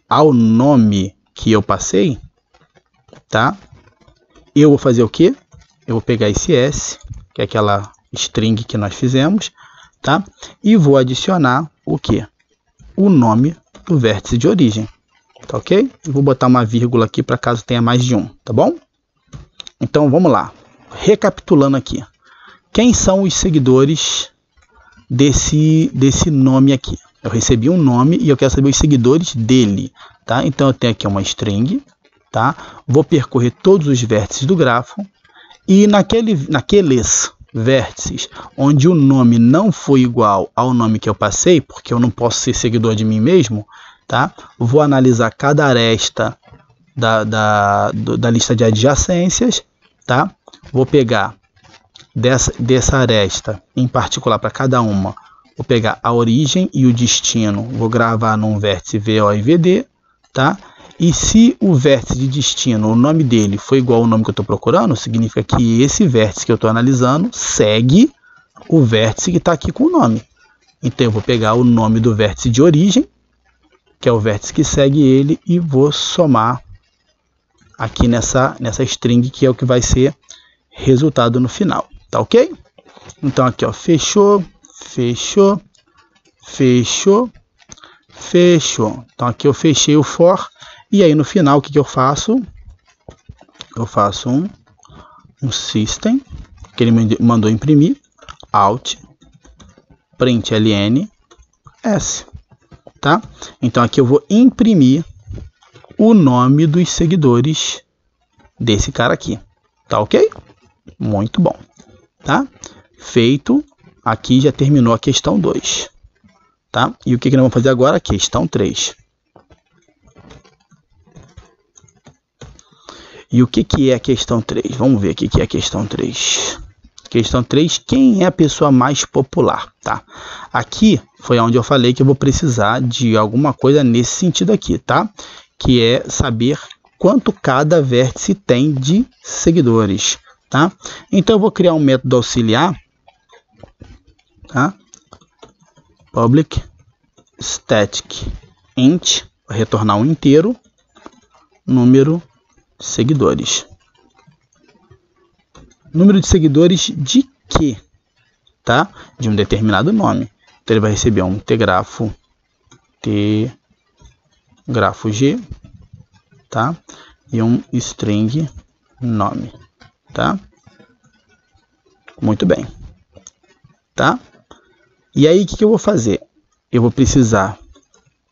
ao nome que eu passei, tá? Eu vou fazer o quê? Eu vou pegar esse S, que é aquela string que nós fizemos, tá? E vou adicionar o quê? O nome do vértice de origem, tá ok? Eu vou botar uma vírgula aqui para caso tenha mais de um, tá bom? Então vamos lá, recapitulando aqui. Quem são os seguidores desse nome aqui, Eu recebi um nome e eu quero saber os seguidores dele, tá? Então eu tenho aqui uma string, tá? Vou percorrer todos os vértices do grafo e naqueles vértices onde o nome não foi igual ao nome que eu passei, porque eu não posso ser seguidor de mim mesmo, tá? Vou analisar cada aresta da lista de adjacências, tá? Vou pegar dessa aresta em particular para cada uma, vou pegar a origem e o destino, vou gravar num vértice VO e VD, tá? E se o vértice de destino, o nome dele foi igual ao nome que eu estou procurando, significa que esse vértice que eu estou analisando segue o vértice que está aqui com o nome. Então eu vou pegar o nome do vértice de origem, que é o vértice que segue ele, e vou somar aqui nessa string, que é o que vai ser resultado no final, tá ok? Então aqui, ó, fechou, fechou, fechou, fechou. Então aqui eu fechei o for, e aí no final o que eu faço? Eu faço um system, que ele me mandou imprimir, alt, println, s, tá? Então aqui eu vou imprimir o nome dos seguidores desse cara aqui, tá ok? Muito bom, tá? Feito, aqui já terminou a questão 2, tá? E o que nós vamos fazer agora? Questão 3. E o que é a questão 3? Vamos ver o que é a questão 3. Questão 3, quem é a pessoa mais popular, tá? Aqui foi onde eu falei que eu vou precisar de alguma coisa nesse sentido aqui, tá? Que é saber quanto cada vértice tem de seguidores, tá? Então eu vou criar um método auxiliar, tá? Public static int, vai retornar um inteiro, número de seguidores. Número de seguidores de quê? Tá? De um determinado nome. Então ele vai receber um tgrafo G, tá? E um string nome, tá? Muito bem, tá? E aí o que eu vou fazer? Eu vou precisar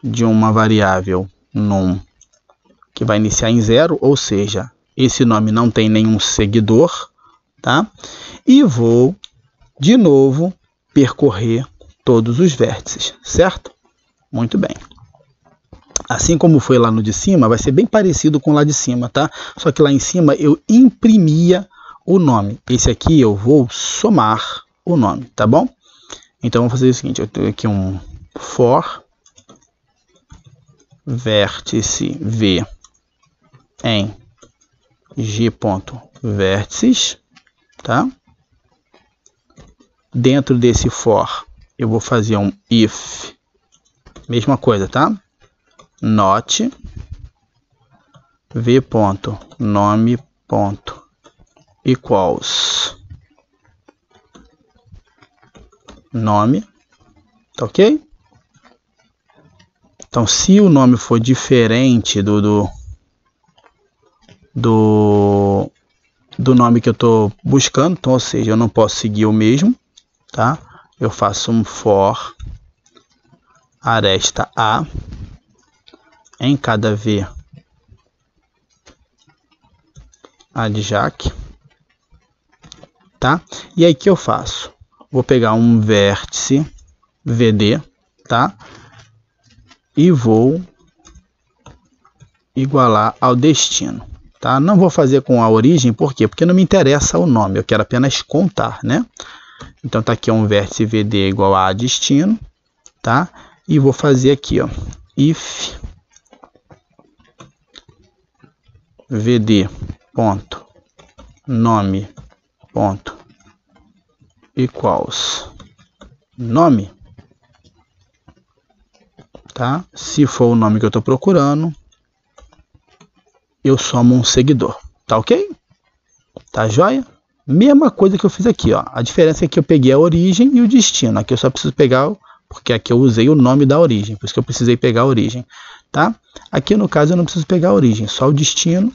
de uma variável num que vai iniciar em 0, ou seja, esse nome não tem nenhum seguidor, tá? E vou de novo percorrer todos os vértices, certo? Muito bem. Assim como foi lá no de cima, vai ser bem parecido com lá de cima, tá? Só que lá em cima eu imprimia o nome. Esse aqui eu vou somar o nome, tá bom? Então vamos fazer o seguinte, eu tenho aqui um for vértice v em g.vértices, tá? Dentro desse for eu vou fazer um if, mesma coisa, tá? Not v.nome.equals nome, tá ok? Então se o nome for diferente do nome que eu estou buscando, então, ou seja, eu não posso seguir o mesmo, tá? Eu faço um for aresta a em cada v adjac, tá? E aí que eu faço? Vou pegar um vértice vd, tá? E vou igualar ao destino, tá? Não vou fazer com a origem, por quê? Porque não me interessa o nome, eu quero apenas contar, né? Então tá aqui um vértice vd igual a destino, tá? E vou fazer aqui, ó, if vd ponto nome ponto equals nome, tá? Se for o nome que eu estou procurando, eu somo um seguidor, tá ok? Tá joia? Mesma coisa que eu fiz aqui, ó. A diferença é que eu peguei a origem e o destino. Aqui eu só preciso pegar, porque aqui eu usei o nome da origem, por isso que eu precisei pegar a origem, tá? Aqui no caso eu não preciso pegar a origem, só o destino,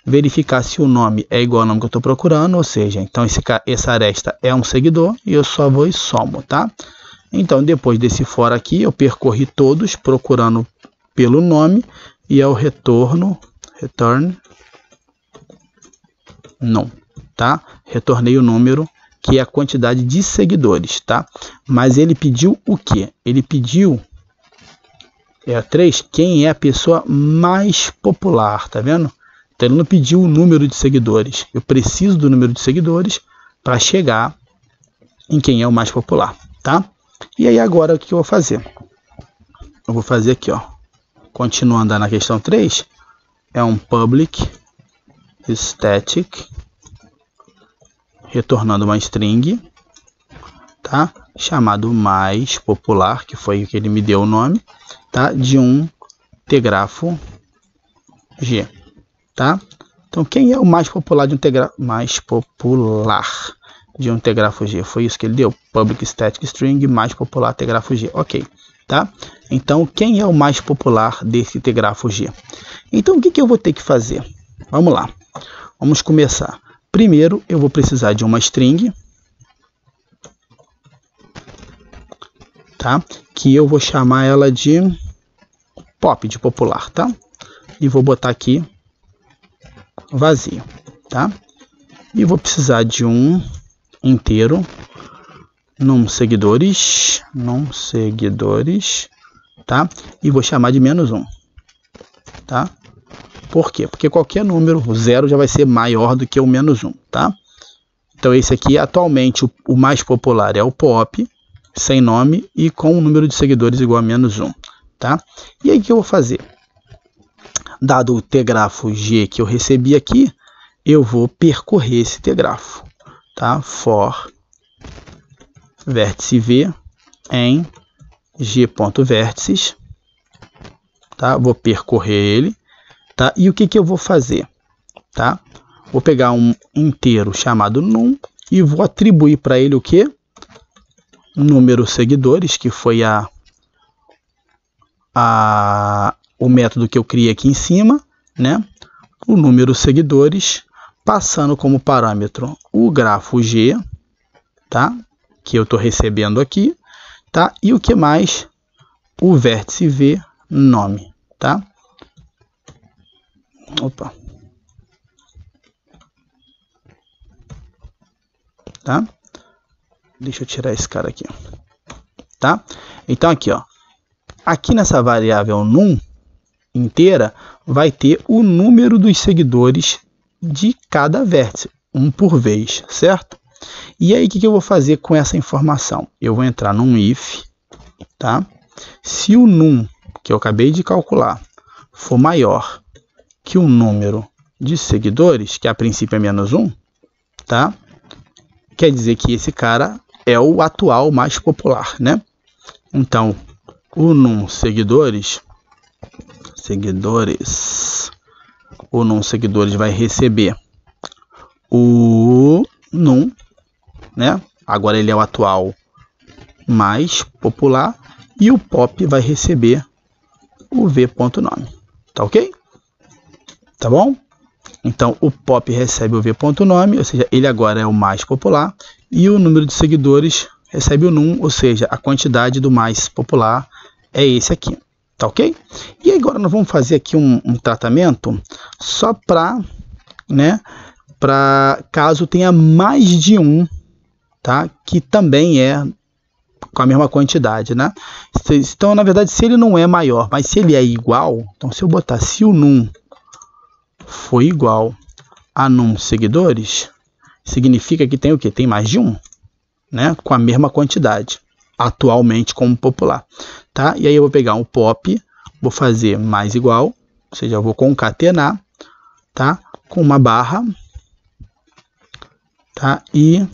verificar se o nome é igual ao nome que eu estou procurando, ou seja, então essa aresta é um seguidor e eu só vou e somo, tá? Então, depois desse for aqui, eu percorri todos procurando pelo nome e ao return não, tá? Retornei o número, que é a quantidade de seguidores, tá? Mas ele pediu o quê? Ele pediu 3, quem é a pessoa mais popular, tá vendo? Então ele não pediu o número de seguidores. Eu preciso do número de seguidores para chegar em quem é o mais popular, tá? E aí agora o que eu vou fazer? Eu vou fazer aqui, ó. Continuando na questão 3, é um public static, retornando uma string, tá? Chamado mais popular, que foi o que ele me deu o nome, tá? De um tegrafo G, tá? Então, quem é o mais popular de um tegrafo G? Foi isso que ele deu, public static string mais popular tegrafo G, ok, tá? Então, quem é o mais popular desse tegrafo G? Então, o que eu vou ter que fazer? Vamos lá, vamos começar. Primeiro, eu vou precisar de uma string, tá? Que eu vou chamar ela de pop, de popular, tá? E vou botar aqui vazio, tá? E vou precisar de um inteiro, num seguidores, tá? E vou chamar de -1, tá? Por quê? Porque qualquer número, o 0 já vai ser maior do que o -1, tá? Então esse aqui, atualmente, o mais popular é o pop, sem nome e com um número de seguidores igual a -1, tá? E aí o que eu vou fazer? Dado o tegrafo G que eu recebi aqui, eu vou percorrer esse tegrafo, tá? For vértice V em G.vértices, tá? Vou percorrer ele, tá? E o que eu vou fazer, tá? Vou pegar um inteiro chamado num e vou atribuir para ele o quê? Número seguidores, que foi o método que eu criei aqui em cima, né? O número seguidores, passando como parâmetro o grafo G, tá? Que eu estou recebendo aqui, tá? E o que mais? O vértice V, nome, tá? Opa. Tá? Deixa eu tirar esse cara aqui, tá? Então aqui, ó. Aqui nessa variável num inteira vai ter o número dos seguidores de cada vértice, um por vez, certo? E aí o que eu vou fazer com essa informação? Eu vou entrar num if, tá? Se o num que eu acabei de calcular for maior que o número de seguidores, que a princípio é -1, tá? Quer dizer que esse cara é o atual mais popular, né? Então, o num seguidores, o num seguidores vai receber o num, né? Agora ele é o atual mais popular e o pop vai receber o v.nome, tá ok? Tá bom? Então, o pop recebe o v.nome, ou seja, ele agora é o mais popular, e o número de seguidores recebe o num, ou seja, a quantidade do mais popular é esse aqui, tá ok? E agora nós vamos fazer aqui um tratamento só para, né, para caso tenha mais de um, tá? Que também é com a mesma quantidade, né? Então, na verdade, se ele não é maior, mas se ele é igual, então se eu botar se o num for igual a num seguidores, significa que tem o quê? Tem mais de um, né? Com a mesma quantidade, atualmente como popular, tá? E aí eu vou pegar um pop, vou fazer mais igual, ou seja, eu vou concatenar, tá? Com uma barra, tá? E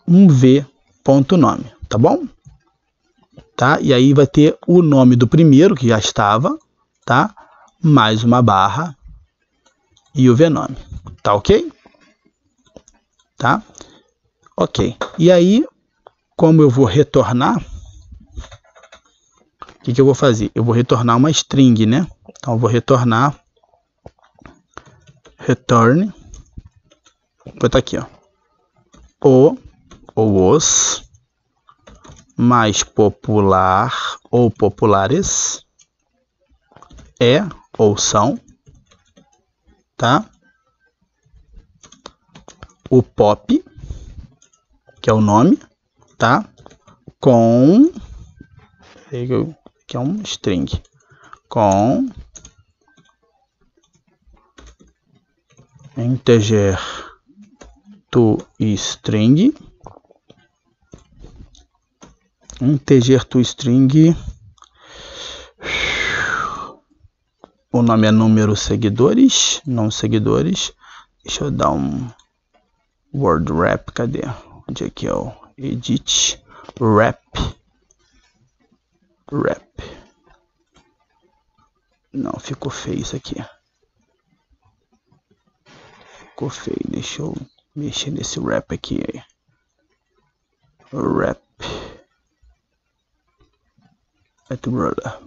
um v.nome, tá bom? Tá? E aí vai ter o nome do primeiro, que já estava, tá? Mais uma barra e o v-nome, tá ok? Tá? Ok. E aí, como eu vou retornar, o que eu vou fazer? Eu vou retornar uma string, né? Então, eu vou retornar return, vou botar aqui, ó, o ou os mais popular ou populares é ou são, tá? O pop, que é o nome, tá? Com, que é um string, com integer to string, o nome é número seguidores, não seguidores. Deixa eu dar um word wrap, cadê? Onde é que é o edit? Wrap. Não, ficou feio isso aqui. Ficou feio, deixa eu mexer nesse wrap aqui. Wrap.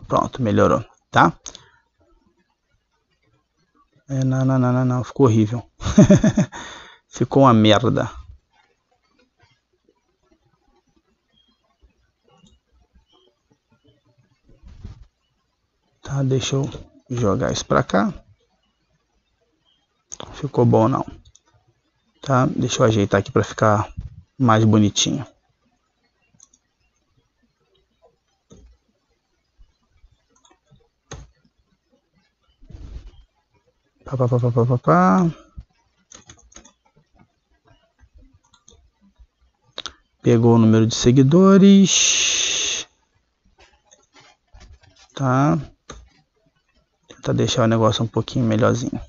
Pronto, melhorou, tá? Não, ficou horrível. Ficou uma merda. Tá, deixa eu jogar isso pra cá. Ficou bom não. Tá, deixa eu ajeitar aqui pra ficar mais bonitinho. Pegou o número de seguidores. Tá. Tentar deixar o negócio um pouquinho melhorzinho.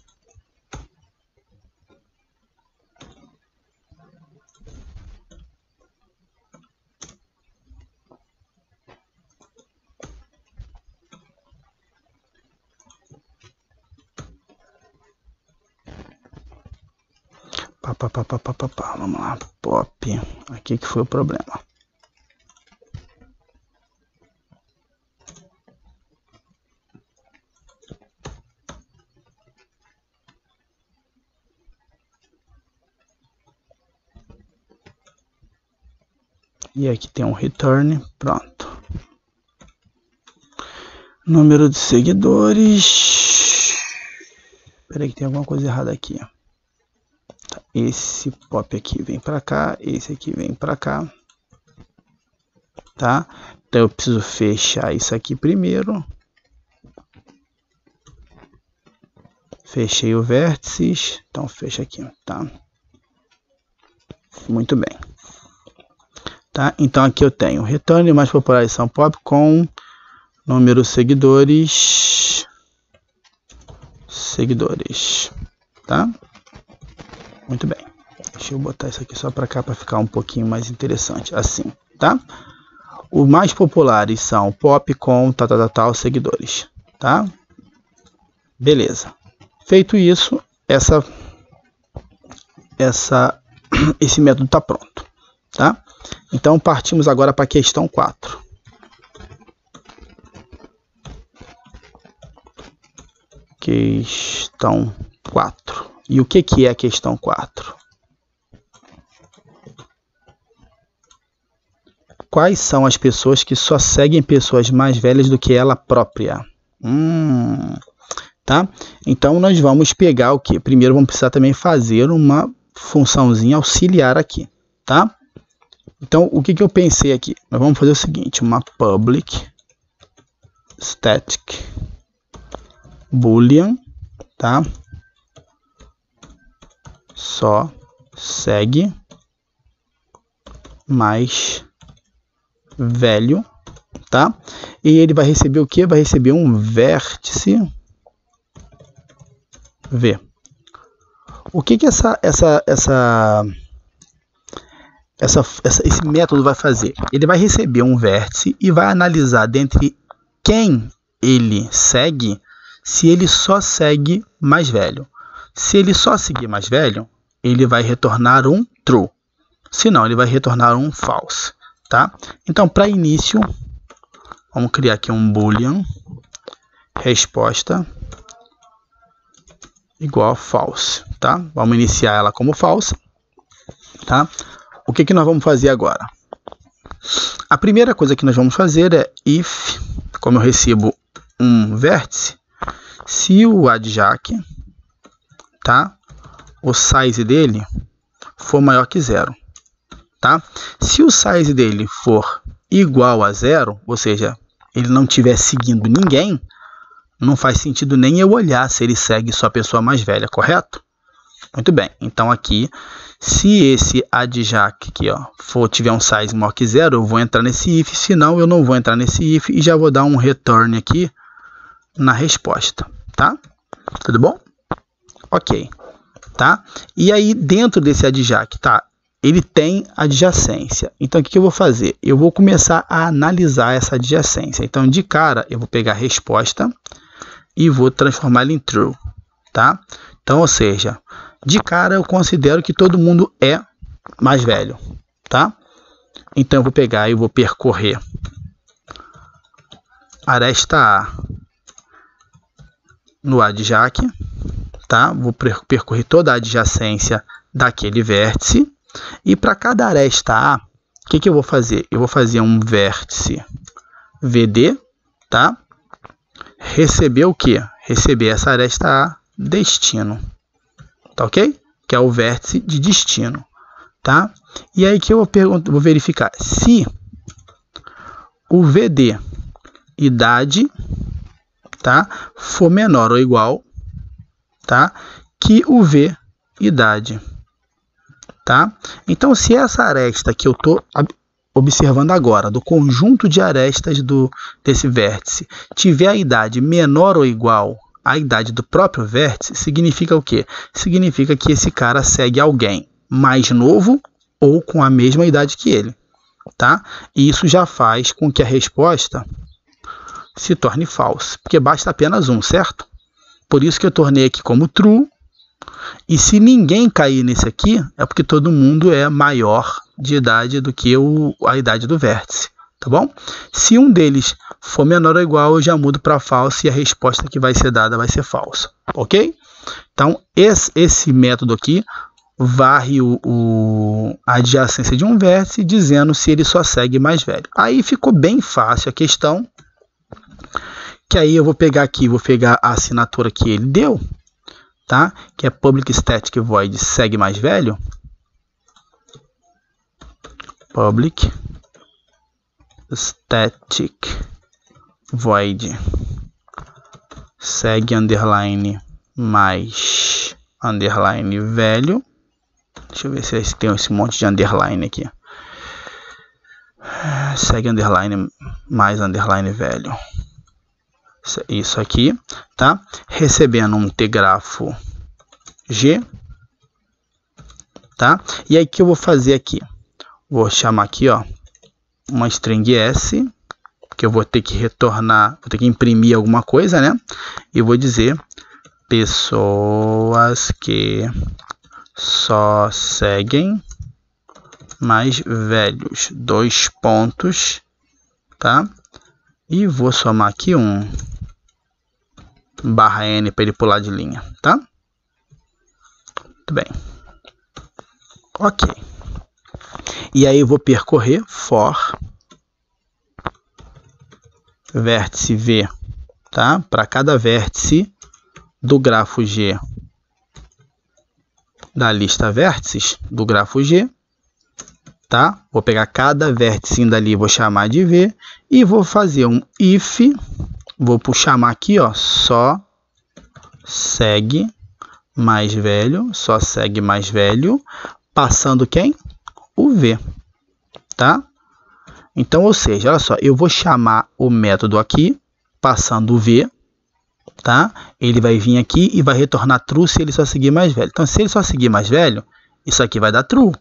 Vamos lá, pop. Aqui que foi o problema. E aqui tem um return, pronto. Número de seguidores. Espera aí que tem alguma coisa errada aqui. Esse pop aqui vem para cá, esse aqui vem para cá, tá? Então eu preciso fechar isso aqui primeiro. Fechei o vértices, então fecha aqui, tá? Muito bem. Tá? Então aqui eu tenho return mais populares são pop com número seguidores, tá? Muito bem. Deixa eu botar isso aqui só para cá para ficar um pouquinho mais interessante. Assim, tá? Os mais populares são pop com tal seguidores, tá? Beleza. Feito isso, esse método está pronto, tá? Então partimos agora para a questão 4. Questão 4. E o que é a questão 4? Quais são as pessoas que só seguem pessoas mais velhas do que ela própria? Tá? Então nós vamos pegar o que? Primeiro vamos precisar também fazer uma funçãozinha auxiliar aqui, tá? Então o que eu pensei aqui? Nós vamos fazer o seguinte, uma public static boolean, tá? Só segue mais velho, tá? E ele vai receber o que? Vai receber um vértice V. O que esse método vai fazer? Ele vai receber um vértice e vai analisar dentre quem ele segue, se ele só segue mais velho. Se ele só seguir mais velho, ele vai retornar um true. Se não, ele vai retornar um false, tá? Então, para início, vamos criar aqui um boolean resposta igual a false, tá? Vamos iniciar ela como false, tá? o que nós vamos fazer agora? A primeira coisa que nós vamos fazer é if, como eu recebo um vértice, se o adjac, tá? O size dele for maior que 0, tá? Se o size dele for igual a 0, ou seja, ele não estiver seguindo ninguém, não faz sentido nem eu olhar se ele segue só a pessoa mais velha, correto? Muito bem, então aqui, se esse adjac aqui, ó, tiver um size maior que 0, eu vou entrar nesse if, senão eu não vou entrar nesse if e já vou dar um return aqui na resposta, tá? Tudo bom? Ok, tá? E aí, dentro desse adjac, tá? Ele tem adjacência. Então, o que eu vou fazer? Eu vou começar a analisar essa adjacência. Então, de cara, eu vou pegar a resposta e vou transformá-la em true, tá? Então, ou seja, de cara eu considero que todo mundo é mais velho, tá? Então, eu vou pegar e vou percorrer aresta A no adjac, tá? Vou percorrer toda a adjacência daquele vértice. E para cada aresta A, o que eu vou fazer? Eu vou fazer um vértice VD, tá? Receber o quê? Receber essa aresta A, destino. Tá ok? Que é o vértice de destino, tá? E aí que eu vou verificar se o VD idade, tá, for menor ou igual, tá, que o V idade, tá? Então, se essa aresta que eu estou observando agora, do conjunto de arestas desse vértice, tiver a idade menor ou igual à idade do próprio vértice, significa o quê? Significa que esse cara segue alguém mais novo ou com a mesma idade que ele, tá? E isso já faz com que a resposta se torne false, porque basta apenas um, certo? Por isso que eu tornei aqui como true. E se ninguém cair nesse aqui, é porque todo mundo é maior de idade do que a idade do vértice, tá bom? Se um deles for menor ou igual, eu já mudo para false e a resposta que vai ser dada vai ser falsa, ok? Então, esse método aqui varre a adjacência de um vértice dizendo se ele só segue mais velho. Aí ficou bem fácil a questão, que aí eu vou pegar aqui, vou pegar a assinatura que ele deu, tá? Que é public static void segue mais velho. Public static void segue underline mais underline velho. Deixa eu ver se tem esse monte de underline aqui. Segue underline mais underline velho. Isso aqui, tá? Recebendo um tgrafo G, tá? E aí o que eu vou fazer aqui? Vou chamar aqui, ó, uma string S, que eu vou ter que retornar, vou ter que imprimir alguma coisa, né? E vou dizer pessoas que só seguem mais velhos, 2 pontos, tá? E vou somar aqui um barra N para ele pular de linha, tá? Muito bem. Ok. E aí eu vou percorrer for vértice V, tá? Para cada vértice do grafo G da lista vértices do grafo G, tá? Vou pegar cada vértice dali, vou chamar de V e vou fazer um if, vou chamar aqui, ó, só segue mais velho, só segue mais velho, passando quem? O V, tá? Então, ou seja, olha só, eu vou chamar o método aqui, passando o V, tá? Ele vai vir aqui e vai retornar true se ele só seguir mais velho. Então, se ele só seguir mais velho, isso aqui vai dar true,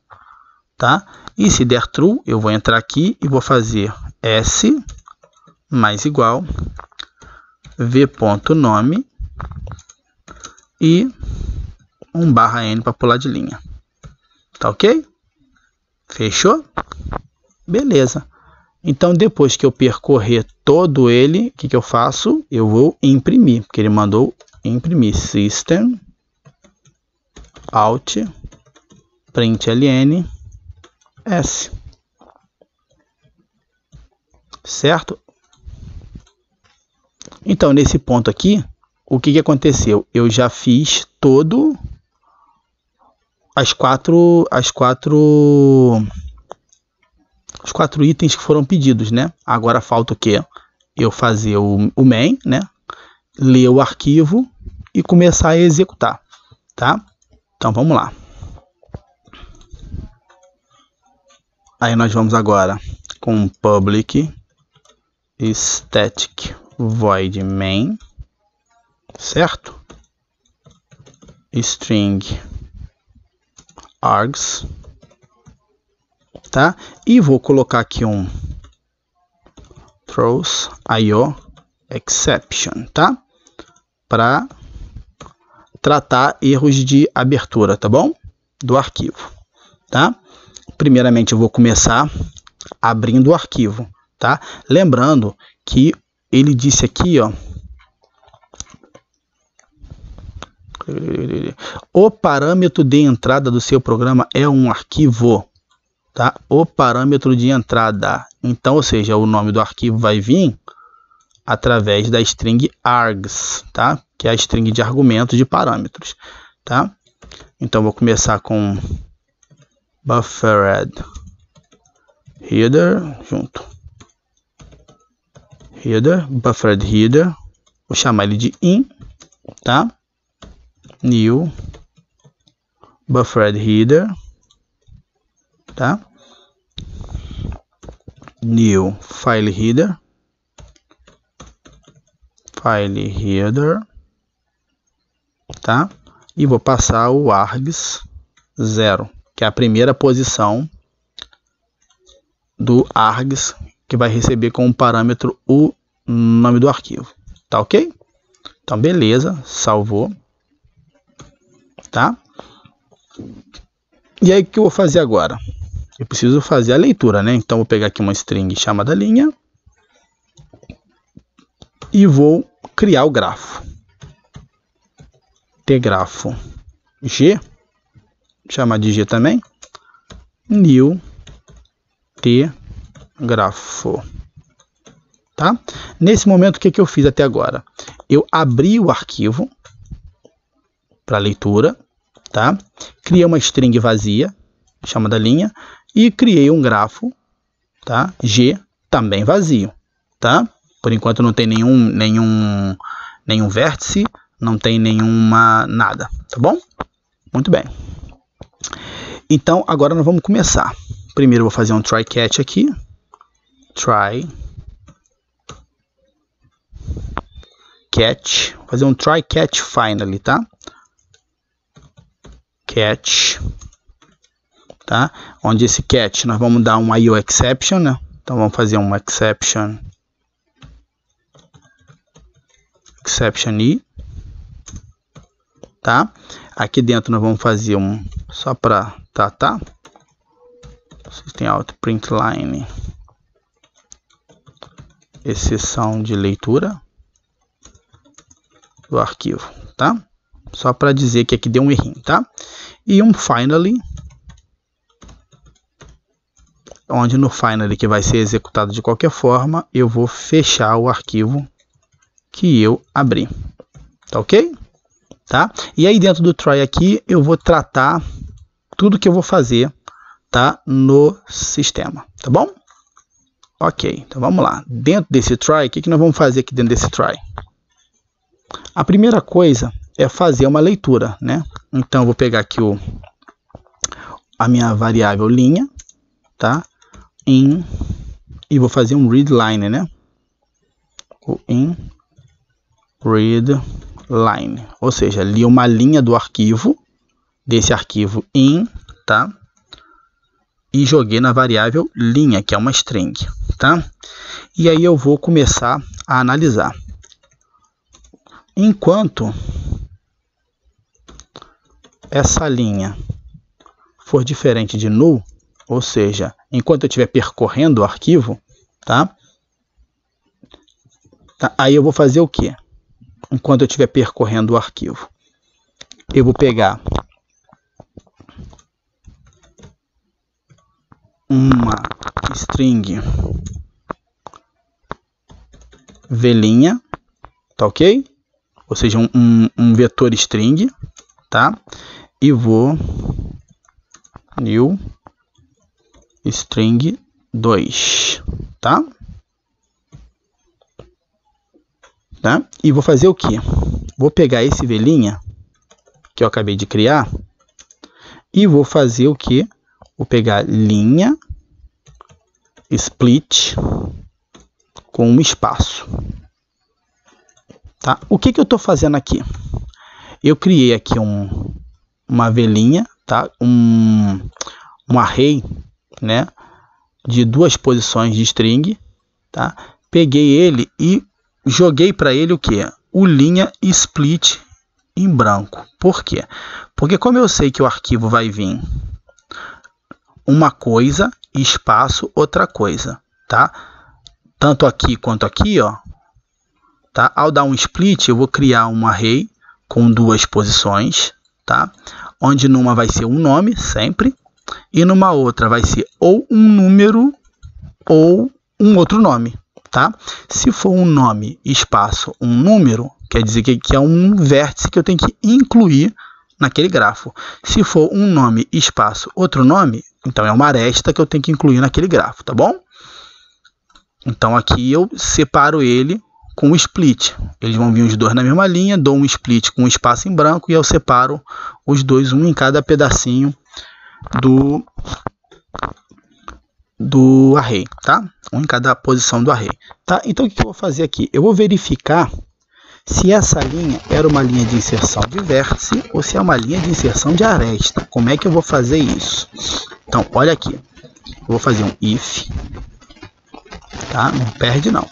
tá? E se der true, eu vou entrar aqui e vou fazer S mais igual v.nome e um barra N para pular de linha. Tá ok? Fechou? Beleza. Então, depois que eu percorrer todo ele, o que eu faço? Eu vou imprimir, porque ele mandou imprimir. System out println S. Certo? Então, nesse ponto aqui, o que aconteceu? Eu já fiz todo os quatro itens que foram pedidos, né? Agora falta o quê? Eu fazer o main, né? Ler o arquivo e começar a executar, tá? Então, vamos lá. Aí nós vamos agora com public static void main, certo? String args, tá? E vou colocar aqui um throws IO exception, tá? Para tratar erros de abertura, tá bom? Do arquivo, tá? Primeiramente eu vou começar abrindo o arquivo, tá? Lembrando que ele disse aqui, ó, o parâmetro de entrada do seu programa é um arquivo, tá? O parâmetro de entrada. Então, ou seja, o nome do arquivo vai vir através da string args, tá? Que é a string de argumentos de parâmetros, tá? Então, vou começar com buffered header junto. Header, buffered header. Vou chamar ele de in, tá? New buffered header, tá? New file header, tá? E vou passar o args 0, que é a primeira posição do args, que vai receber como parâmetro o nome do arquivo, tá ok? Então beleza, salvou, tá? E aí o que eu vou fazer agora? Eu preciso fazer a leitura, né? Então vou pegar aqui uma string chamada linha e vou criar o grafo. Tgrafo G, chamar de G também, new tgrafo, tá? Nesse momento, o que eu fiz até agora? Eu abri o arquivo para leitura, tá? Criei uma string vazia, chamada linha, e criei um grafo, tá? G, também vazio, tá? Por enquanto não tem nenhum vértice, não tem nenhuma nada, tá bom? Muito bem. Então, agora nós vamos começar. Primeiro eu vou fazer um try catch aqui. Try catch. Vou fazer um try catch finally, tá? Catch, tá? Onde esse catch nós vamos dar um IO exception, né? Então vamos fazer um exception I, tá? Aqui dentro nós vamos fazer um, só para tratar, system out print line, exceção de leitura do arquivo, tá? Só para dizer que aqui deu um errinho, tá? E um finally, onde no finally, que vai ser executado de qualquer forma, eu vou fechar o arquivo que eu abri, tá ok? Tá? E aí dentro do try aqui, eu vou tratar tudo que eu vou fazer, tá? No sistema, tá bom? Ok, então vamos lá. Dentro desse try, o que nós vamos fazer aqui dentro desse try? A primeira coisa é fazer uma leitura, né? Então eu vou pegar aqui a minha variável linha, tá? E vou fazer um readline, né? O readline, ou seja, li uma linha do arquivo, desse arquivo in, tá? E joguei na variável linha, que é uma string, tá? E aí eu vou começar a analisar. Enquanto essa linha for diferente de null, ou seja, enquanto eu estiver percorrendo o arquivo, tá? Aí eu vou fazer o quê? Enquanto eu estiver percorrendo o arquivo, eu vou pegar uma string velinha, tá ok? Ou seja, um vetor string, tá? E vou new string 2, tá? E vou fazer o que? Vou pegar esse velinha que eu acabei de criar e vou fazer o que? Vou pegar linha split com um espaço. Tá? O que eu estou fazendo aqui? Eu criei aqui uma velinha, tá? Um array, né? De 2 posições de string, tá? Peguei ele e joguei para ele o que? O linha split em branco. Por quê? Porque como eu sei que o arquivo vai vir uma coisa, espaço, outra coisa, tá? Tanto aqui quanto aqui, ó, tá? Ao dar um split, eu vou criar um array com 2 posições, tá? Onde numa vai ser um nome, sempre, e numa outra vai ser ou um número ou um outro nome, tá? Se for um nome, espaço, um número, quer dizer que é um vértice que eu tenho que incluir naquele grafo. Se for um nome, espaço, outro nome, então é uma aresta que eu tenho que incluir naquele grafo, tá bom? Então aqui eu separo ele com o split. Eles vão vir os dois na mesma linha, dou um split com um espaço em branco e eu separo os dois, um em cada pedacinho do array, tá? Um em cada posição do array, tá? Então o que eu vou fazer aqui? Eu vou verificar se essa linha era uma linha de inserção de vértice ou se é uma linha de inserção de aresta. Como é que eu vou fazer isso? Então, olha aqui. Eu vou fazer um if, tá? Não perde não.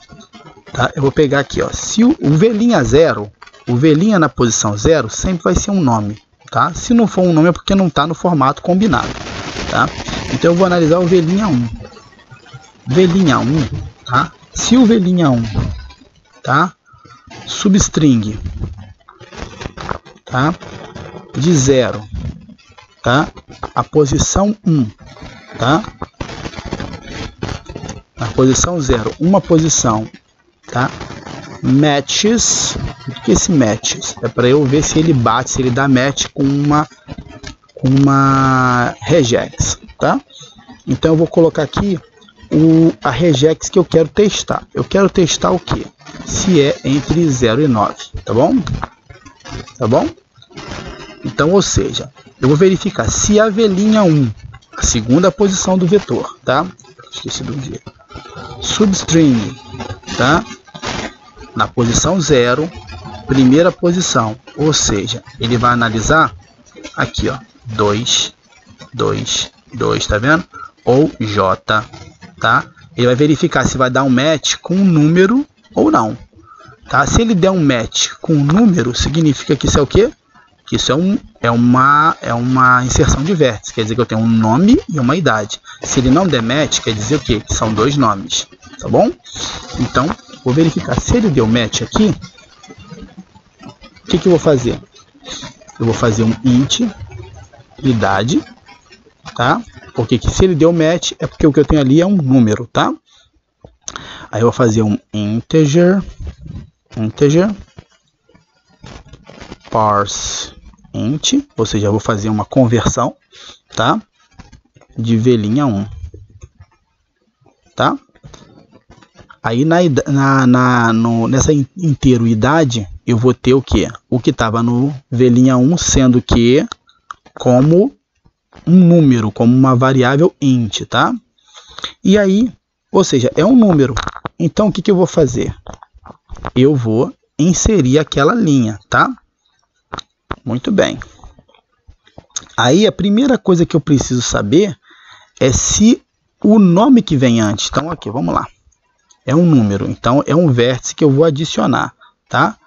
Tá? Eu vou pegar aqui, ó. Se o velinha 0, o velinha na posição 0 sempre vai ser um nome, tá? Se não for um nome é porque não está no formato combinado, tá? Então eu vou analisar o velinha 1. Velinha 1, tá? Se o velinha 1, tá? Substring, tá? De 0, tá? A posição 1, tá? A posição 0, uma posição, tá? Matches. O que é esse matches? É para eu ver se ele bate, se ele dá match com uma regex, tá? Então eu vou colocar aqui a regex que eu quero testar. Eu quero testar o que? Se é entre 0 e 9, tá bom? Tá bom? Então, ou seja, eu vou verificar se a velinha 1, a segunda posição do vetor, tá? Esqueci do G. Substring, tá? Na posição 0, primeira posição, ou seja, ele vai analisar aqui, ó, 2, 2, 2, tá vendo? Ou J, tá? Ele vai verificar se vai dar um match com um número ou não, tá? Se ele der um match com um número, significa que isso é o quê? Que isso é uma inserção de vértice, quer dizer que eu tenho um nome e uma idade. Se ele não der match, quer dizer o quê? Que são 2 nomes, tá bom? Então, vou verificar se ele deu match aqui. O que eu vou fazer? Eu vou fazer um int idade, tá? Porque se ele deu match é porque o que eu tenho ali é um número, tá? Aí eu vou fazer um integer parse int, ou seja, eu vou fazer uma conversão, tá? De velinha 1, tá? Aí nessa inteiroidade eu vou ter o que? O que estava no velinha 1, sendo que como um número, como uma variável int, tá? E aí, ou seja, é um número. Então o que eu vou fazer? Eu vou inserir aquela linha, tá? Muito bem. Aí a primeira coisa que eu preciso saber é se o nome que vem antes. Então aqui, vamos lá. É um número, então é um vértice que eu vou adicionar, tá?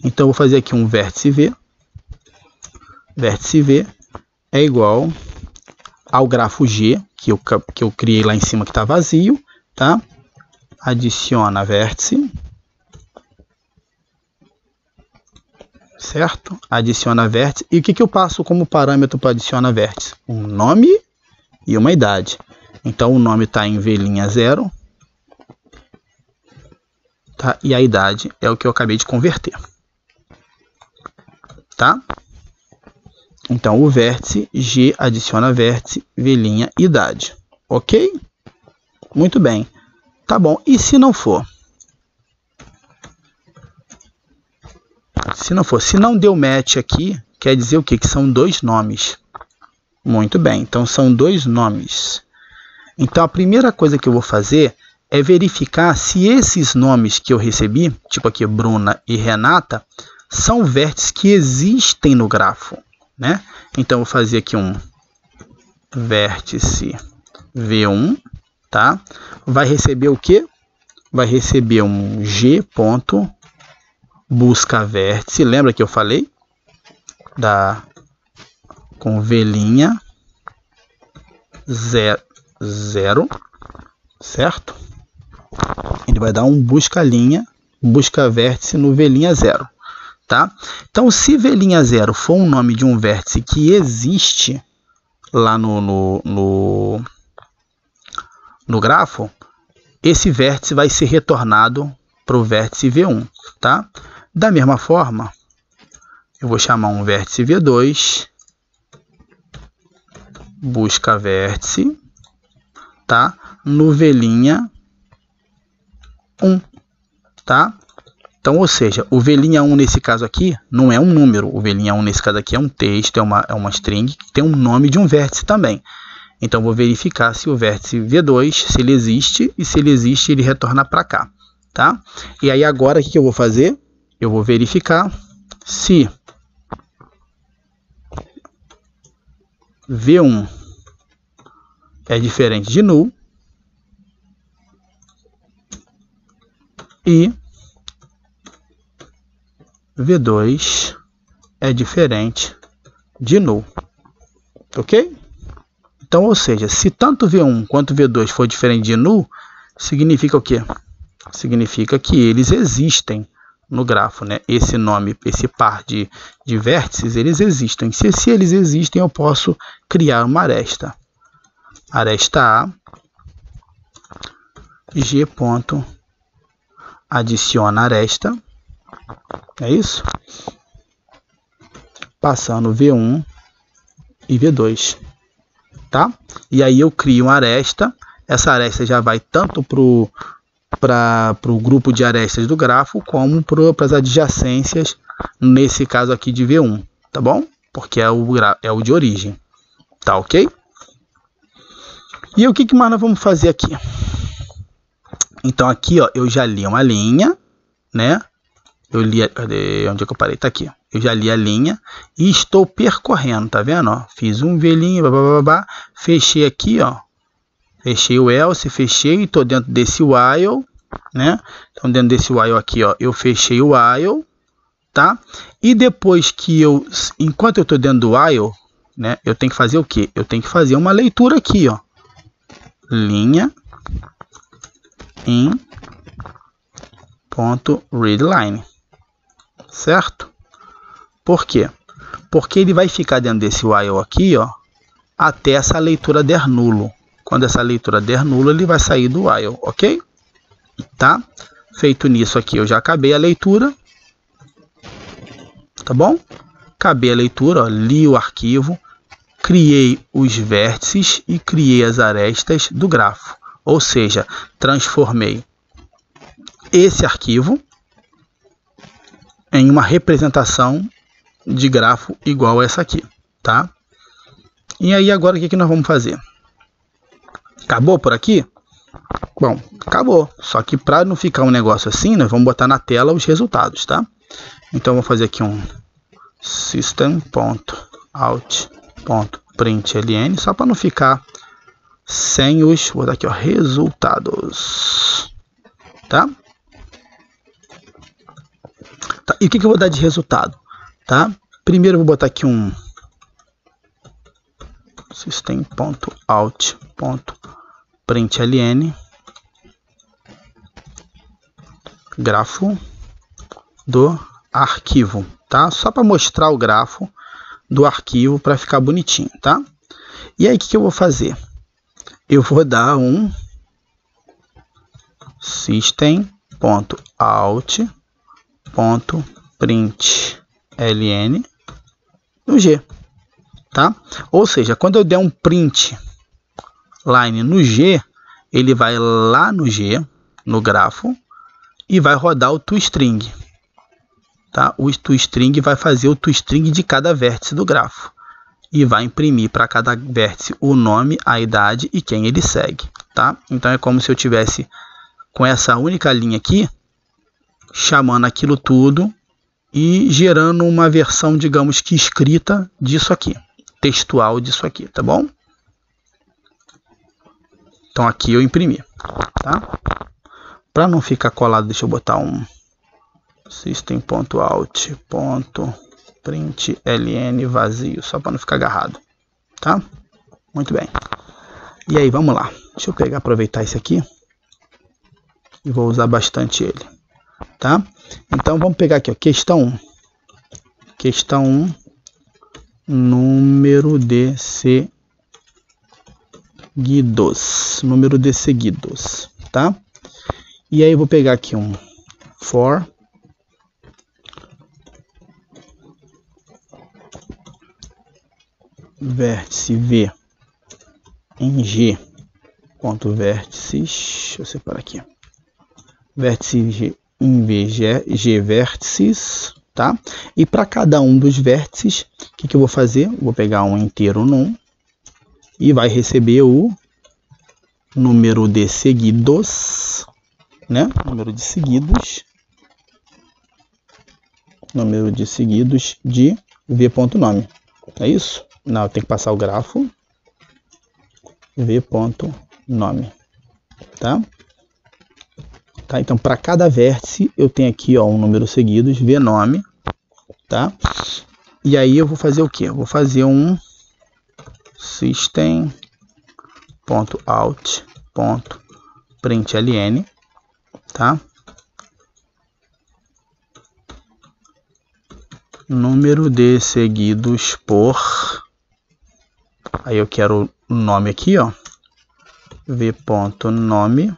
Então eu vou fazer aqui um vértice V. Vértice V é igual ao grafo G, que eu criei lá em cima que está vazio, tá? Adiciona vértice. Certo? Adiciona vértice. E o que eu passo como parâmetro para adicionar vértice? Um nome e uma idade. Então o nome está em v'0, tá? E a idade é o que eu acabei de converter, tá? Então o vértice G adiciona vértice v', ok? Muito bem, tá bom. E se não for? Se não deu match aqui, quer dizer o quê? Que são dois nomes. Muito bem, então são dois nomes. Então a primeira coisa que eu vou fazer é verificar se esses nomes que eu recebi, tipo aqui Bruna e Renata, são vértices que existem no grafo, né? Então eu vou fazer aqui um vértice V1, tá? Vai receber o quê? Vai receber um G ponto busca vértice. Lembra que eu falei com v'0, certo? Ele vai dar um busca vértice no v'0, tá? Então, se v'0 for um nome de um vértice que existe lá no grafo, esse vértice vai ser retornado para o vértice V1, tá? Da mesma forma, eu vou chamar um vértice V2, busca vértice, tá? No v'1, tá? Então, ou seja, o v'1 nesse caso aqui não é um número, o v'1 nesse caso aqui é um texto, é uma string que tem um nome de um vértice também. Então, vou verificar se o vértice V2, se ele existe, e se ele existe, ele retorna para cá, tá? E aí agora o que eu vou fazer? Eu vou verificar se V1 é diferente de null e V2 é diferente de null, ok? Então, ou seja, se tanto V1 quanto V2 for diferente de null, significa o quê? Significa que eles existem no grafo, né? Esse nome, esse par de vértices, eles existem. Se eles existem, eu posso criar uma aresta. Aresta A, G ponto adiciona aresta, é isso? Passando V1 e V2, tá? E aí eu crio uma aresta. Essa aresta já vai tanto para o grupo de arestas do grafo, como para as adjacências, nesse caso aqui de V1, tá bom? Porque é o de origem, tá ok? E o que mais nós vamos fazer aqui? Então aqui, ó, eu já li uma linha, né? Eu li, cadê? Onde é que eu parei? Tá aqui. Eu já li a linha e estou percorrendo, tá vendo? Ó, fiz um V', babá, fechei aqui, ó. Fechei o else, fechei e estou dentro desse while, né? Então, dentro desse while aqui, ó, eu fechei o while, tá? E depois que enquanto eu estou dentro do while, né? Eu tenho que fazer o quê? Eu tenho que fazer uma leitura aqui, ó. Linha in ponto readline, certo? Por quê? Porque ele vai ficar dentro desse while aqui, ó, até essa leitura der nulo. Quando essa leitura der nulo, ele vai sair do while, ok? Tá? Feito nisso aqui, eu já acabei a leitura. Tá bom? Acabei a leitura, ó, li o arquivo, criei os vértices e criei as arestas do grafo. Ou seja, transformei esse arquivo em uma representação de grafo igual a essa aqui, tá? E aí agora o que nós vamos fazer? Acabou por aqui? Bom, acabou. Só que para não ficar um negócio assim, nós vamos botar na tela os resultados, tá? Então, eu vou fazer aqui um system.out.println, só para não ficar sem os... Vou dar aqui, ó, resultados. Tá? Tá? E o que eu vou dar de resultado? Tá? Primeiro, eu vou botar aqui um system.out.println grafo do arquivo, tá? Só para mostrar o grafo do arquivo para ficar bonitinho, tá? E aí o que eu vou fazer? eu vou dar um system.out.println no G, tá? Ou seja, quando eu der um print line no G, ele vai lá no G, no grafo, e vai rodar o toString, tá? O toString vai fazer o toString de cada vértice do grafo e vai imprimir para cada vértice o nome, a idade e quem ele segue, tá? Então é como se eu tivesse com essa única linha aqui, chamando aquilo tudo e gerando uma versão, digamos que escrita disso aqui, textual disso aqui, tá bom? Então aqui eu imprimi, tá? Para não ficar colado, deixa eu botar um system.out.println vazio, só para não ficar agarrado, tá? Muito bem. E aí, vamos lá. Deixa eu pegar, aproveitar esse aqui e vou usar bastante ele, tá? Então vamos pegar aqui, ó, questão 1. Questão 1, número de seguidos, tá? E aí eu vou pegar aqui um for vértice v em g ponto vértices, deixa eu separar aqui, vértice g em v g vértices, tá? E para cada um dos vértices, o que eu vou fazer? Eu vou pegar um inteiro num e vai receber o número de seguidos, né? Número de seguidos de v.nome. É isso? Não, tem que passar o grafo v.nome, tá? Tá? Então, para cada vértice, eu tenho aqui, ó, um número seguidos, v.nome, tá? E aí eu vou fazer o quê? Eu vou fazer um system.out.println, tá? Número de seguidos por... Aí eu quero o nome aqui, ó. v.nome.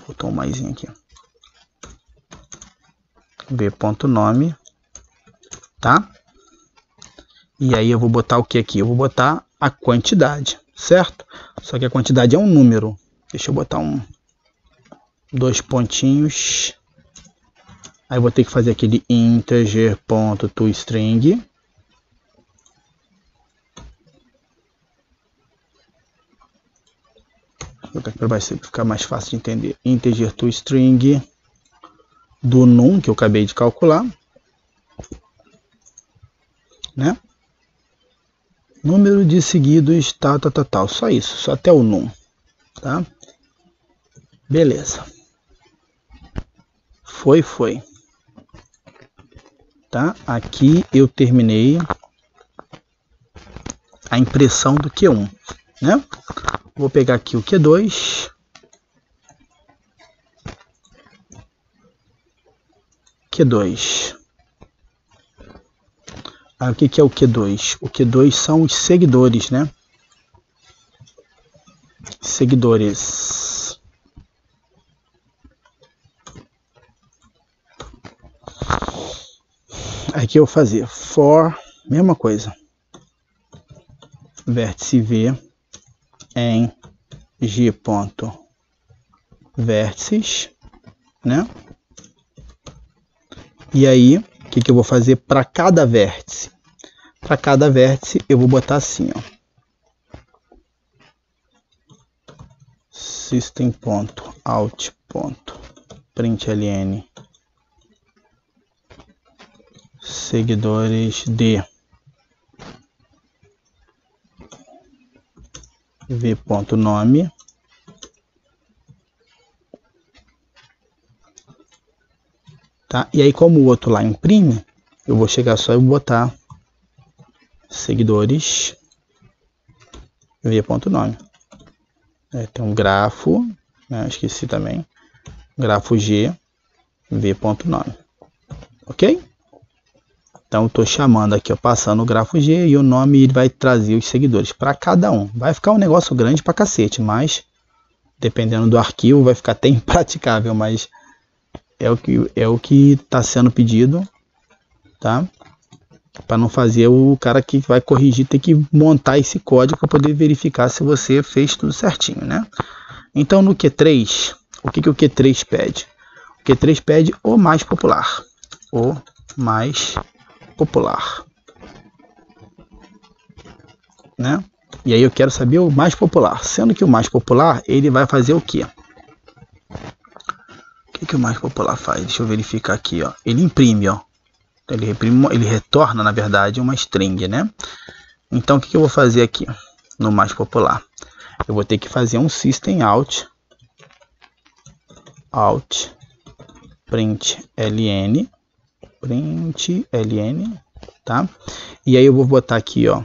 Botou um maisinho aqui. v.nome, tá? E aí eu vou botar o que aqui? Eu vou botar a quantidade, certo? Só que a quantidade é um número. Deixa eu botar dois pontinhos. Aí eu vou ter que fazer aquele integer.toString. Vou botar aqui para ficar mais fácil de entender. Integer toString do num que eu acabei de calcular, né? Número de seguidos, tal. Só isso, só até o num, tá? Beleza. Foi. Tá? Aqui eu terminei a impressão do Q1, né? Vou pegar aqui o Q2. Aí, o que é o Q2? O Q2 são os seguidores, né? Seguidores. Aqui eu vou fazer for, mesma coisa. Vértice V em g.vértices, né? E aí, o que eu vou fazer para cada vértice? Para cada vértice eu vou botar assim, ó. System.out.println seguidores de v.nome, tá? E aí, como o outro lá imprime, eu vou chegar só e botar seguidores v.nome. Tem um grafo, né? Esqueci também, grafo G v.nome, ok? Então eu estou chamando aqui, ó, passando o grafo G e o nome ele vai trazer os seguidores para cada um. Vai ficar um negócio grande pra cacete, mas dependendo do arquivo vai ficar até impraticável, mas é o que está sendo pedido, tá? Para não fazer o cara que vai corrigir ter que montar esse código para poder verificar se você fez tudo certinho, né? Então no Q3, o que o Q3 pede? O Q3 pede o mais popular. O mais popular, né? E aí eu quero saber o mais popular, sendo que o mais popular ele vai fazer o quê? O que o mais popular faz? Deixa eu verificar aqui, ó. Ele imprime, ó. Ele retorna, na verdade, uma string, né? Então o que eu vou fazer aqui no mais popular? Eu vou ter que fazer um system out println, tá? E aí eu vou botar aqui, ó,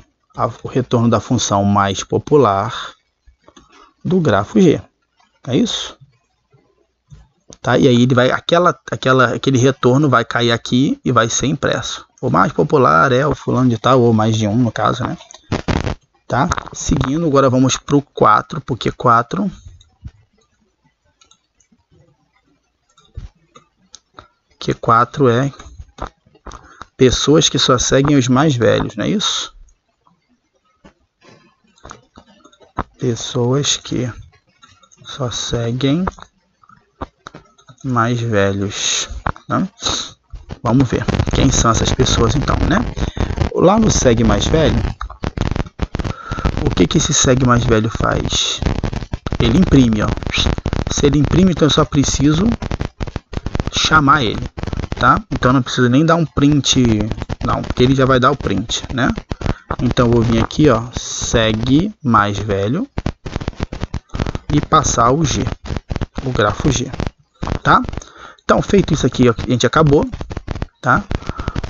o retorno da função mais popular do grafo G. É isso? Tá? E aí ele vai, aquele retorno vai cair aqui e vai ser impresso. O mais popular é o fulano de tal, ou mais de um no caso, né? Tá? Seguindo, agora vamos para o 4, porque 4 é pessoas que só seguem os mais velhos, não é isso? Pessoas que só seguem mais velhos, né? Vamos ver quem são essas pessoas então, né? Lá no segue mais velho, o que esse segue mais velho faz? Ele imprime, ó. Se ele imprime, então eu só preciso chamar ele, tá? Então não preciso nem dar um print, não, porque ele já vai dar o print, né? Então eu vou vir aqui, ó, segue mais velho e passar o G, o grafo G, tá? Então feito isso aqui, a gente acabou, tá?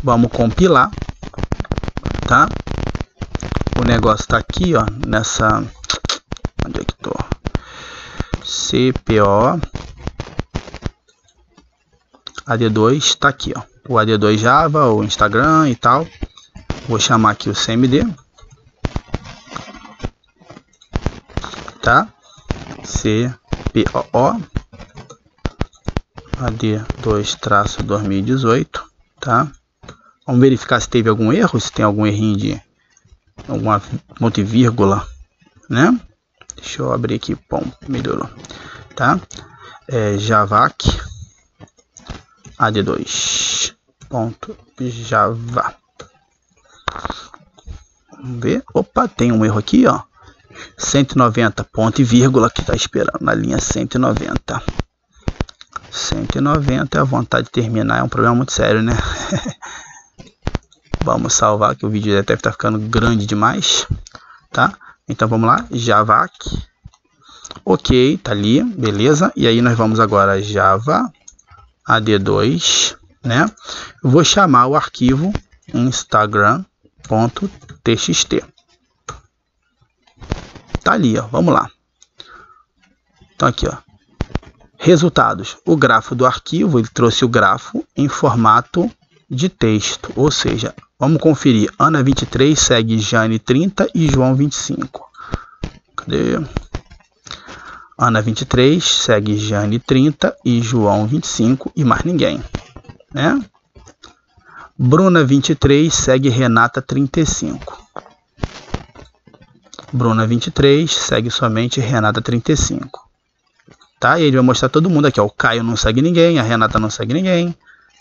Vamos compilar, tá? O negócio tá aqui, ó, nessa, onde é que tô? CPO AD2 tá aqui, ó, o AD2 Java, o Instagram e tal. Vou chamar aqui o CMD, tá? CPO AD2-2018, tá? Vamos verificar se teve algum erro, se tem algum errinho de alguma ponto e vírgula, né? Deixa eu abrir aqui, bom, melhorou, tá? Javac AD2.java. Vamos ver. Opa, tem um erro aqui, ó. 190 ponto e vírgula que tá esperando na linha 190. 190 é a vontade de terminar, é um problema muito sério, né? Vamos salvar que o vídeo deve estar ficando grande demais, tá? Então vamos lá, Javac. Ok, tá ali, beleza. E aí nós vamos agora Java AD2, né? Eu vou chamar o arquivo instagram.txt. Tá ali, ó. Vamos lá. Então aqui, ó. Resultados. O grafo do arquivo, ele trouxe o grafo em formato de texto, ou seja, vamos conferir. Ana 23 segue Jane 30 e João 25. Cadê? Ana 23 segue Jane 30 e João 25 e mais ninguém, né? Bruna 23 segue Renata 35. Bruna 23 segue somente Renata 35. Tá? E ele vai mostrar todo mundo aqui, ó. O Caio não segue ninguém, a Renata não segue ninguém,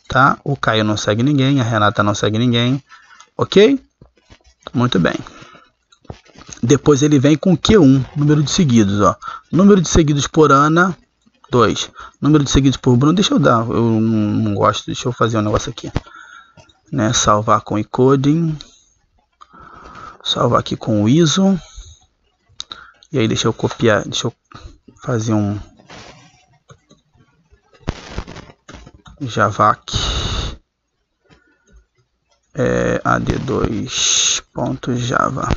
tá? O Caio não segue ninguém, a Renata não segue ninguém. OK? Muito bem. Depois ele vem com Q1, número de seguidos, ó. Número de seguidos por Ana, 2. Número de seguidos por Bruno, deixa eu dar, eu não gosto, deixa eu fazer um negócio aqui, né? Salvar com encoding. Salvar aqui com o ISO. E aí deixa eu copiar, deixa eu fazer um Javac AD2.java.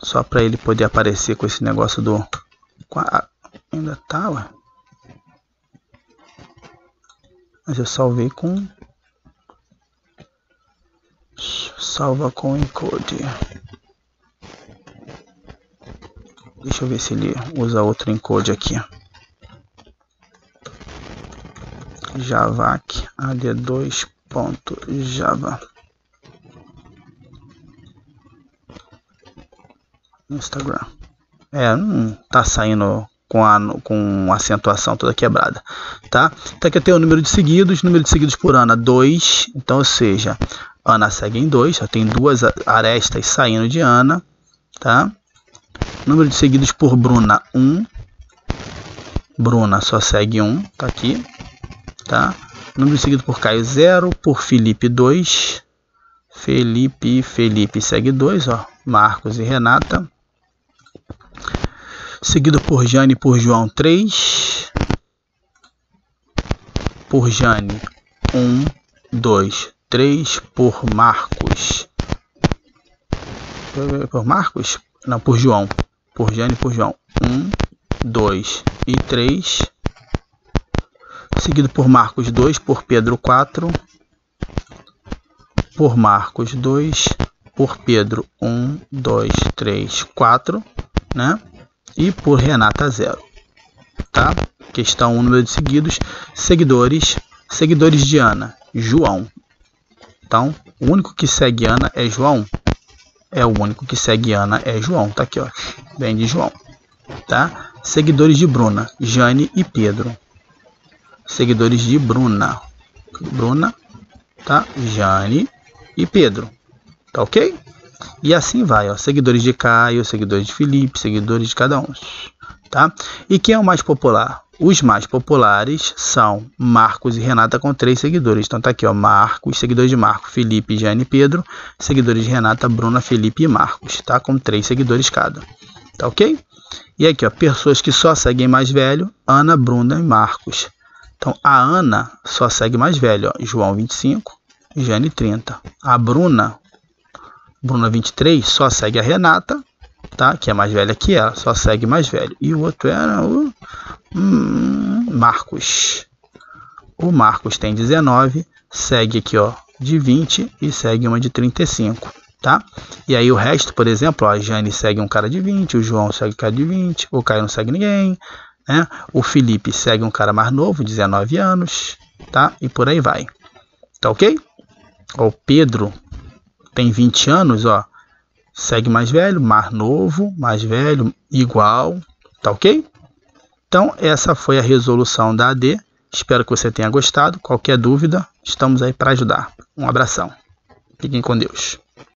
Só para ele poder aparecer com esse negócio do... Ainda tá, ué. Mas eu salvei com... Salva com encode. Deixa eu ver se ele usa outro encode aqui. Javac ad2.java. Instagram. Não tá saindo com acentuação toda quebrada, tá? Então aqui eu tenho o número de seguidos por Ana 2, então ou seja, Ana segue em 2, só tem duas arestas saindo de Ana, tá? Número de seguidos por Bruna 1, Bruna só segue 1, tá aqui, tá? Número de seguido por Caio 0, por Felipe 2, Felipe segue 2, ó, Marcos e Renata. Seguido por Jane e por João 3. Por Jane 1, 2, 3. Por Marcos. Por Marcos? Não, por João. Por Jane e por João 1, 2 e 3. Seguido por Marcos 2, por Pedro 4. Por Marcos 2, por Pedro 1, 2, 3, 4, né? E por Renata 0, tá? Questão 1, número de seguidos. Seguidores de Ana, João. Então, o único que segue Ana é João. Tá aqui, ó. Vem de João, tá? Seguidores de Bruna, Jane e Pedro. Seguidores de Bruna, tá? Jane e Pedro, tá ok? E assim vai, ó, seguidores de Caio, seguidores de Felipe, seguidores de cada um, tá? E quem é o mais popular? Os mais populares são Marcos e Renata com 3 seguidores. Então tá aqui, ó, Marcos, seguidores de Marcos, Felipe, Jane e Pedro, seguidores de Renata, Bruna, Felipe e Marcos, tá? Com 3 seguidores cada, tá ok? E aqui, ó, pessoas que só seguem mais velho, Ana, Bruna e Marcos. Então a Ana só segue mais velho, ó, João 25, Jane 30. A Bruna 23 só segue a Renata, tá? Que é mais velha que ela, só segue mais velho. E o outro era o Marcos. O Marcos tem 19, segue aqui, ó, de 20 e segue uma de 35, tá? E aí o resto, por exemplo, ó, a Jane segue um cara de 20, o João segue um cara de 20, o Caio não segue ninguém, né? O Felipe segue um cara mais novo, 19 anos, tá? E por aí vai. Tá ok? O Pedro tem 20 anos, ó, segue mais velho, mais novo, mais velho, igual, tá ok? Então, essa foi a resolução da AD. Espero que você tenha gostado. Qualquer dúvida, estamos aí para ajudar. Um abração. Fiquem com Deus.